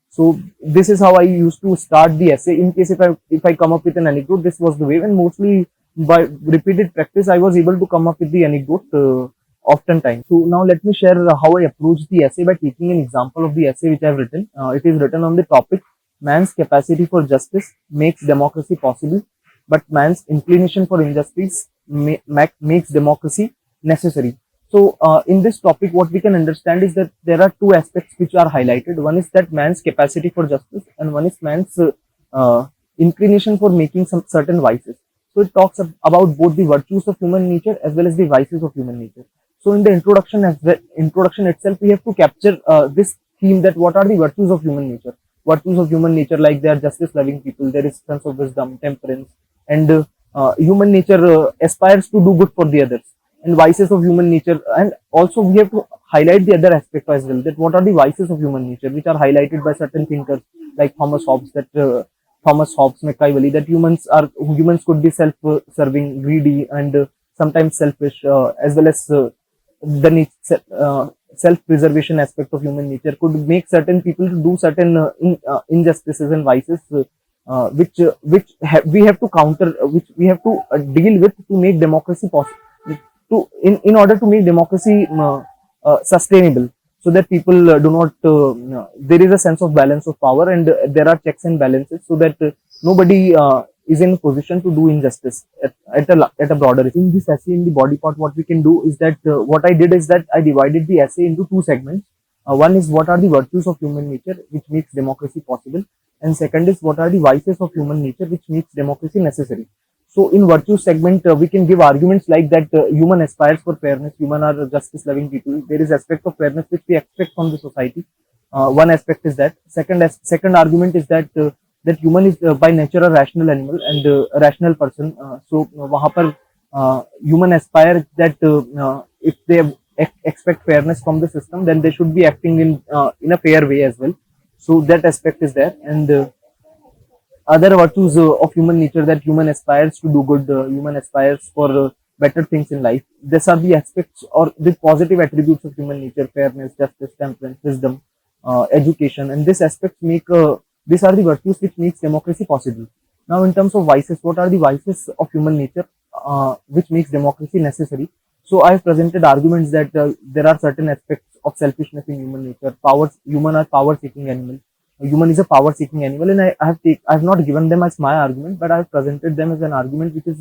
Speaker 4: So this is how I used to start the essay. In case if I come up with an anecdote, this was the way, and mostly by repeated practice I was able to come up with the anecdote oftentimes. So now let me share how I approached the essay by taking an example of the essay which I have written. It is written on the topic, man's capacity for justice makes democracy possible, but man's inclination for injustice makes democracy necessary. So in this topic, what we can understand is that there are two aspects which are highlighted. One is that man's capacity for justice, and one is man's inclination for making some certain vices. So it talks about both the virtues of human nature as well as the vices of human nature. So in the introduction, introduction itself, we have to capture this theme, that what are the virtues of human nature. Virtues of human nature, like they are justice-loving people, there is sense of wisdom, temperance, and human nature aspires to do good for the others. And vices of human nature, and also we have to highlight the other aspect as well, that what are the vices of human nature which are highlighted by certain thinkers like Thomas Hobbes, Machiavelli, that humans could be self-serving, greedy, and sometimes selfish, as well as the self-preservation aspect of human nature could make certain people to do certain injustices and vices, which we have to counter, which we have to deal with to make democracy possible, in order to make democracy sustainable, so that people do not there is a sense of balance of power, and there are checks and balances, so that nobody is in a position to do injustice at a broader. In this essay, in the body part, what we can do is that what I did is that I divided the essay into two segments. One is what are the virtues of human nature which makes democracy possible, and second is what are the vices of human nature which makes democracy necessary. So in virtue segment, we can give arguments like that human aspires for fairness, human are justice-loving people. There is aspect of fairness which we expect from the society. One aspect is that. Second argument is that that human is by nature a rational animal and a rational person. So वहाँ पर human aspire that if they expect fairness from the system, then they should be acting in a fair way as well. So that aspect is there, and other virtues of human nature, that human aspires to do good, human aspires for better things in life. These are the aspects or the positive attributes of human nature: fairness, justice, temperance, wisdom, education, and these aspects make these are the virtues which makes democracy possible. Now, in terms of vices, what are the vices of human nature which makes democracy necessary? So I have presented arguments that there are certain aspects of selfishness in human nature. Human are power-seeking animals. Human is a power-seeking animal, and I have not given them as my argument, but I have presented them as an argument which is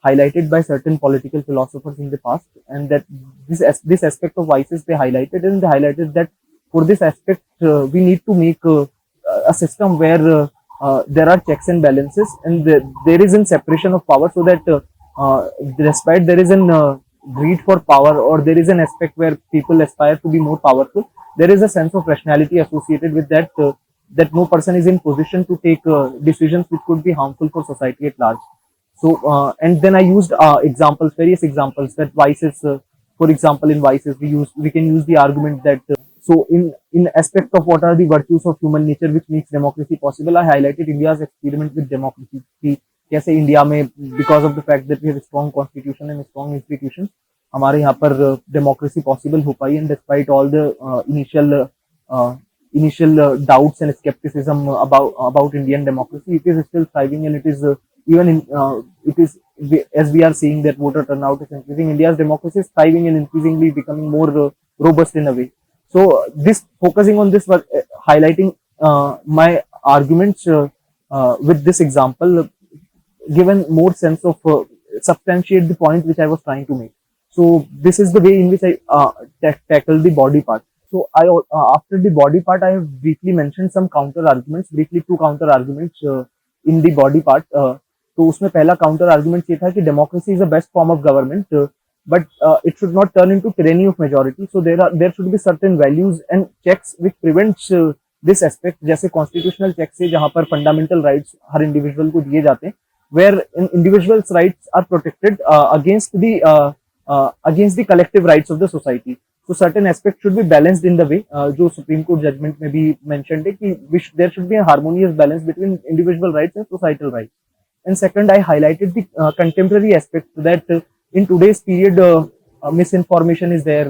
Speaker 4: highlighted by certain political philosophers in the past, and that this aspect of vices they highlighted, and they highlighted that for this aspect we need to make a system where there are checks and balances, and there is a separation of power, so that despite there is an greed for power, or there is an aspect where people aspire to be more powerful, there is a sense of rationality associated with that, that no person is in position to take decisions which could be harmful for society at large. So and then I used examples, various examples, that vices, for example, in vices we can use the argument that so in aspect of what are the virtues of human nature which makes democracy possible, I highlighted India's experiment with democracy. कि कैसे India में because of the fact that we have a strong constitution and strong institutions, हमारे यहाँ पर democracy possible हो पाई, and despite all the initial doubts and skepticism about Indian democracy, it is still thriving, and it is even in it is, as we are seeing that voter turnout is increasing, India's democracy is thriving and increasingly becoming more robust in a way. So this focusing on this was highlighting my arguments with this example, given more sense of substantiate the point which I was trying to make. So this is the way in which I tackle the body part. So I after the body part, I have briefly mentioned some counter arguments, briefly two counter arguments in the body part. तो उसमें पहला counter argument ये था कि democracy is the best form of government, but it should not turn into tyranny of majority. So there should be certain values and checks which prevents this aspect, जैसे constitutional checks है जहाँ पर fundamental rights हर individual को दिए जाते हैं, where individuals rights are protected against the collective rights of the society. So certain aspects should be balanced in the way जो Supreme Court judgment में भी mentioned है कि there should be a harmonious balance between individual rights and societal rights. And second, I highlighted the contemporary aspect that in today's period misinformation is there.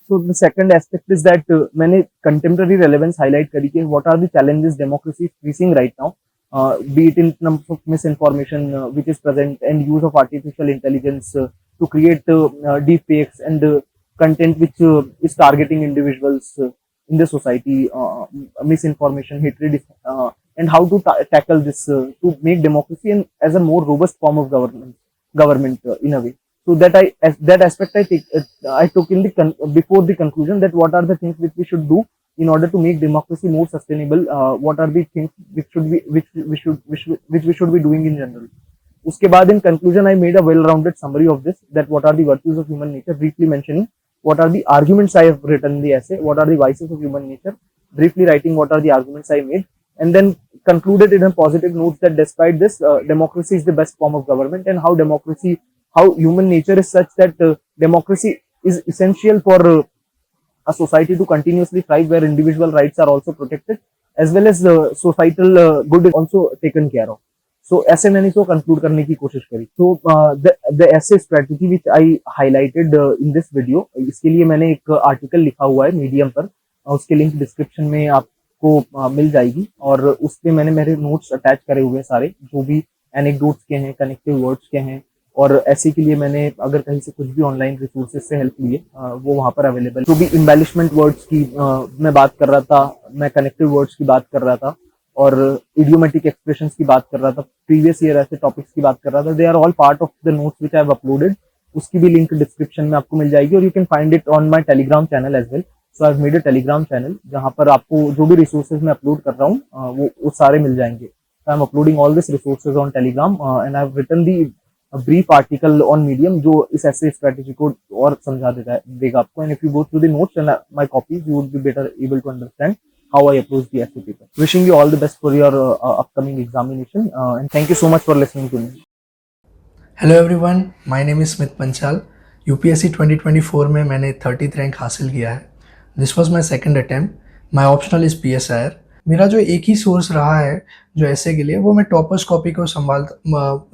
Speaker 4: So the second aspect is that मैंने contemporary relevance highlight करी कि what are the challenges democracy is facing right now, be it in terms of misinformation which is present and use of artificial intelligence to create deep fakes and content which is targeting individuals in the society, misinformation, hatred, and how to tackle this to make democracy as a more robust form of government in a way. So that aspect I took in before the conclusion, that what are the things which we should do in order to make democracy more sustainable. What are the things which we should be doing in general. उसके बाद in conclusion I made a well-rounded summary of this, that what are the virtues of human nature, briefly mentioning what are the arguments I have written in the essay, what are the vices of human nature, briefly writing what are the arguments I made, and then concluded in a positive note that despite this, democracy is the best form of government, and how human nature is such that democracy is essential for a society to continuously thrive, where individual rights are also protected as well as societal good is also taken care of. So ऐसे मैंने इसको conclude करने की कोशिश करी. So the essay strategy which I highlighted in this video, इसके लिए मैंने एक आर्टिकल लिखा हुआ है मीडियम पर, उसके लिंक डिस्क्रिप्शन में आपको मिल जाएगी, और उस पे मैंने मेरे नोट्स अटैच करे हुए सारे, जो भी एनेक्डोट्स के हैं, कनेक्टिव वर्ड्स के हैं, और ऐसे के लिए मैंने अगर कहीं से कुछ भी ऑनलाइन रिसोर्सेज से हेल्प लिए वो वहाँ पर अवेलेबल. जो भी इम्बेलिशमेंट वर्ड्स की मैं बात कर रहा था, मैं कनेक्टिव वर्ड्स की बात कर रहा था, और इडियोमेटिक एक्सप्रेशंस की बात कर रहा था, प्रीवियस ईयर ऐसे टॉपिक्स की बात कर रहा था, they are all part of the notes which I have uploaded. उसकी भी लिंक डिस्क्रिप्शन में आपको मिल जाएगी, और you can find it on my Telegram channel as well. So I have made a Telegram channel जहाँ पर आपको जो भी रिसोर्सेज मैं अपलोड कर रहा हूँ वो सारे मिल जाएंगे. I am uploading all this resources on Telegram, and I have written the brief article on Medium जो इस ऐसे स्ट्रेटेजी को और समझा देगा आपको. And if you go through the notes and my copies, you would be better able to understand how I approach the essay paper. Wishing you all the best for your upcoming examination, and thank you so much for listening to me.
Speaker 8: Hello everyone, my name is Smit Panchal. UPSC 2024 में मैंने 30th rank हासिल किया है. This was my second attempt. My optional is PSIR. मेरा जो एक ही source रहा है जो ऐसे के लिए, वो मैं टॉपर्स कॉपी को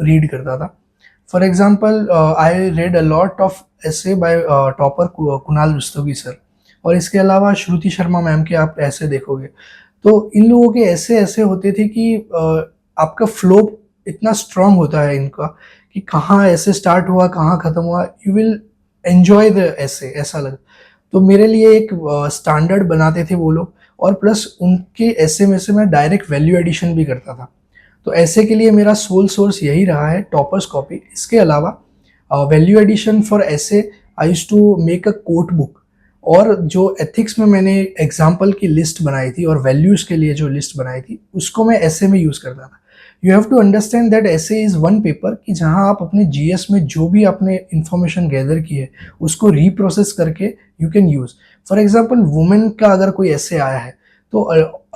Speaker 8: रीड करता था. For example I read a lot of essay by topper Kunal Rustagi sir, और इसके अलावा श्रुति शर्मा मैम के आप ऐसे देखोगे तो इन लोगों के ऐसे होते थे कि आपका फ्लो इतना स्ट्रांग होता है इनका कि कहाँ ऐसे स्टार्ट हुआ कहाँ ख़त्म हुआ, यू विल एन्जॉय द ऐसे, ऐसा लगा. तो मेरे लिए एक स्टैंडर्ड बनाते थे वो लोग, और प्लस उनके ऐसे में से मैं डायरेक्ट वैल्यू एडिशन भी करता था. तो ऐसे के लिए मेरा सोल सोर्स यही रहा है टॉपर्स कॉपी. इसके अलावा value addition for essay I used to make a quote book, और जो एथिक्स में मैंने एग्जाम्पल की लिस्ट बनाई थी और वैल्यूज़ के लिए जो लिस्ट बनाई थी उसको मैं ऐसे में यूज़ करता था. You have to understand that essay is one paper कि जहाँ आप अपने जीएस में जो भी आपने इंफॉर्मेशन गैदर की है उसको रीप्रोसेस करके you can use. For example women का अगर कोई ऐसे आया है तो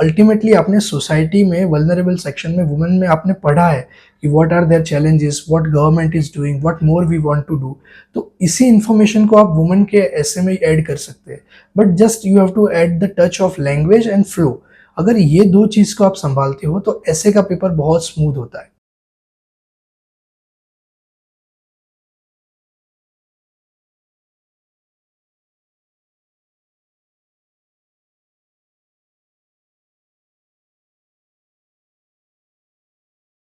Speaker 8: अल्टीमेटली आपने सोसाइटी में वल्नरेबल सेक्शन में वुमेन में आपने पढ़ा है कि what are their challenges, what government is doing, what more we want to do. तो इसी इन्फॉर्मेशन को आप वुमेन के ऐसे में ऐड कर सकते हैं, but just you have to add the touch of language and flow. अगर ये दो चीज़ को आप संभालते हो तो ऐसे का पेपर बहुत स्मूथ होता है.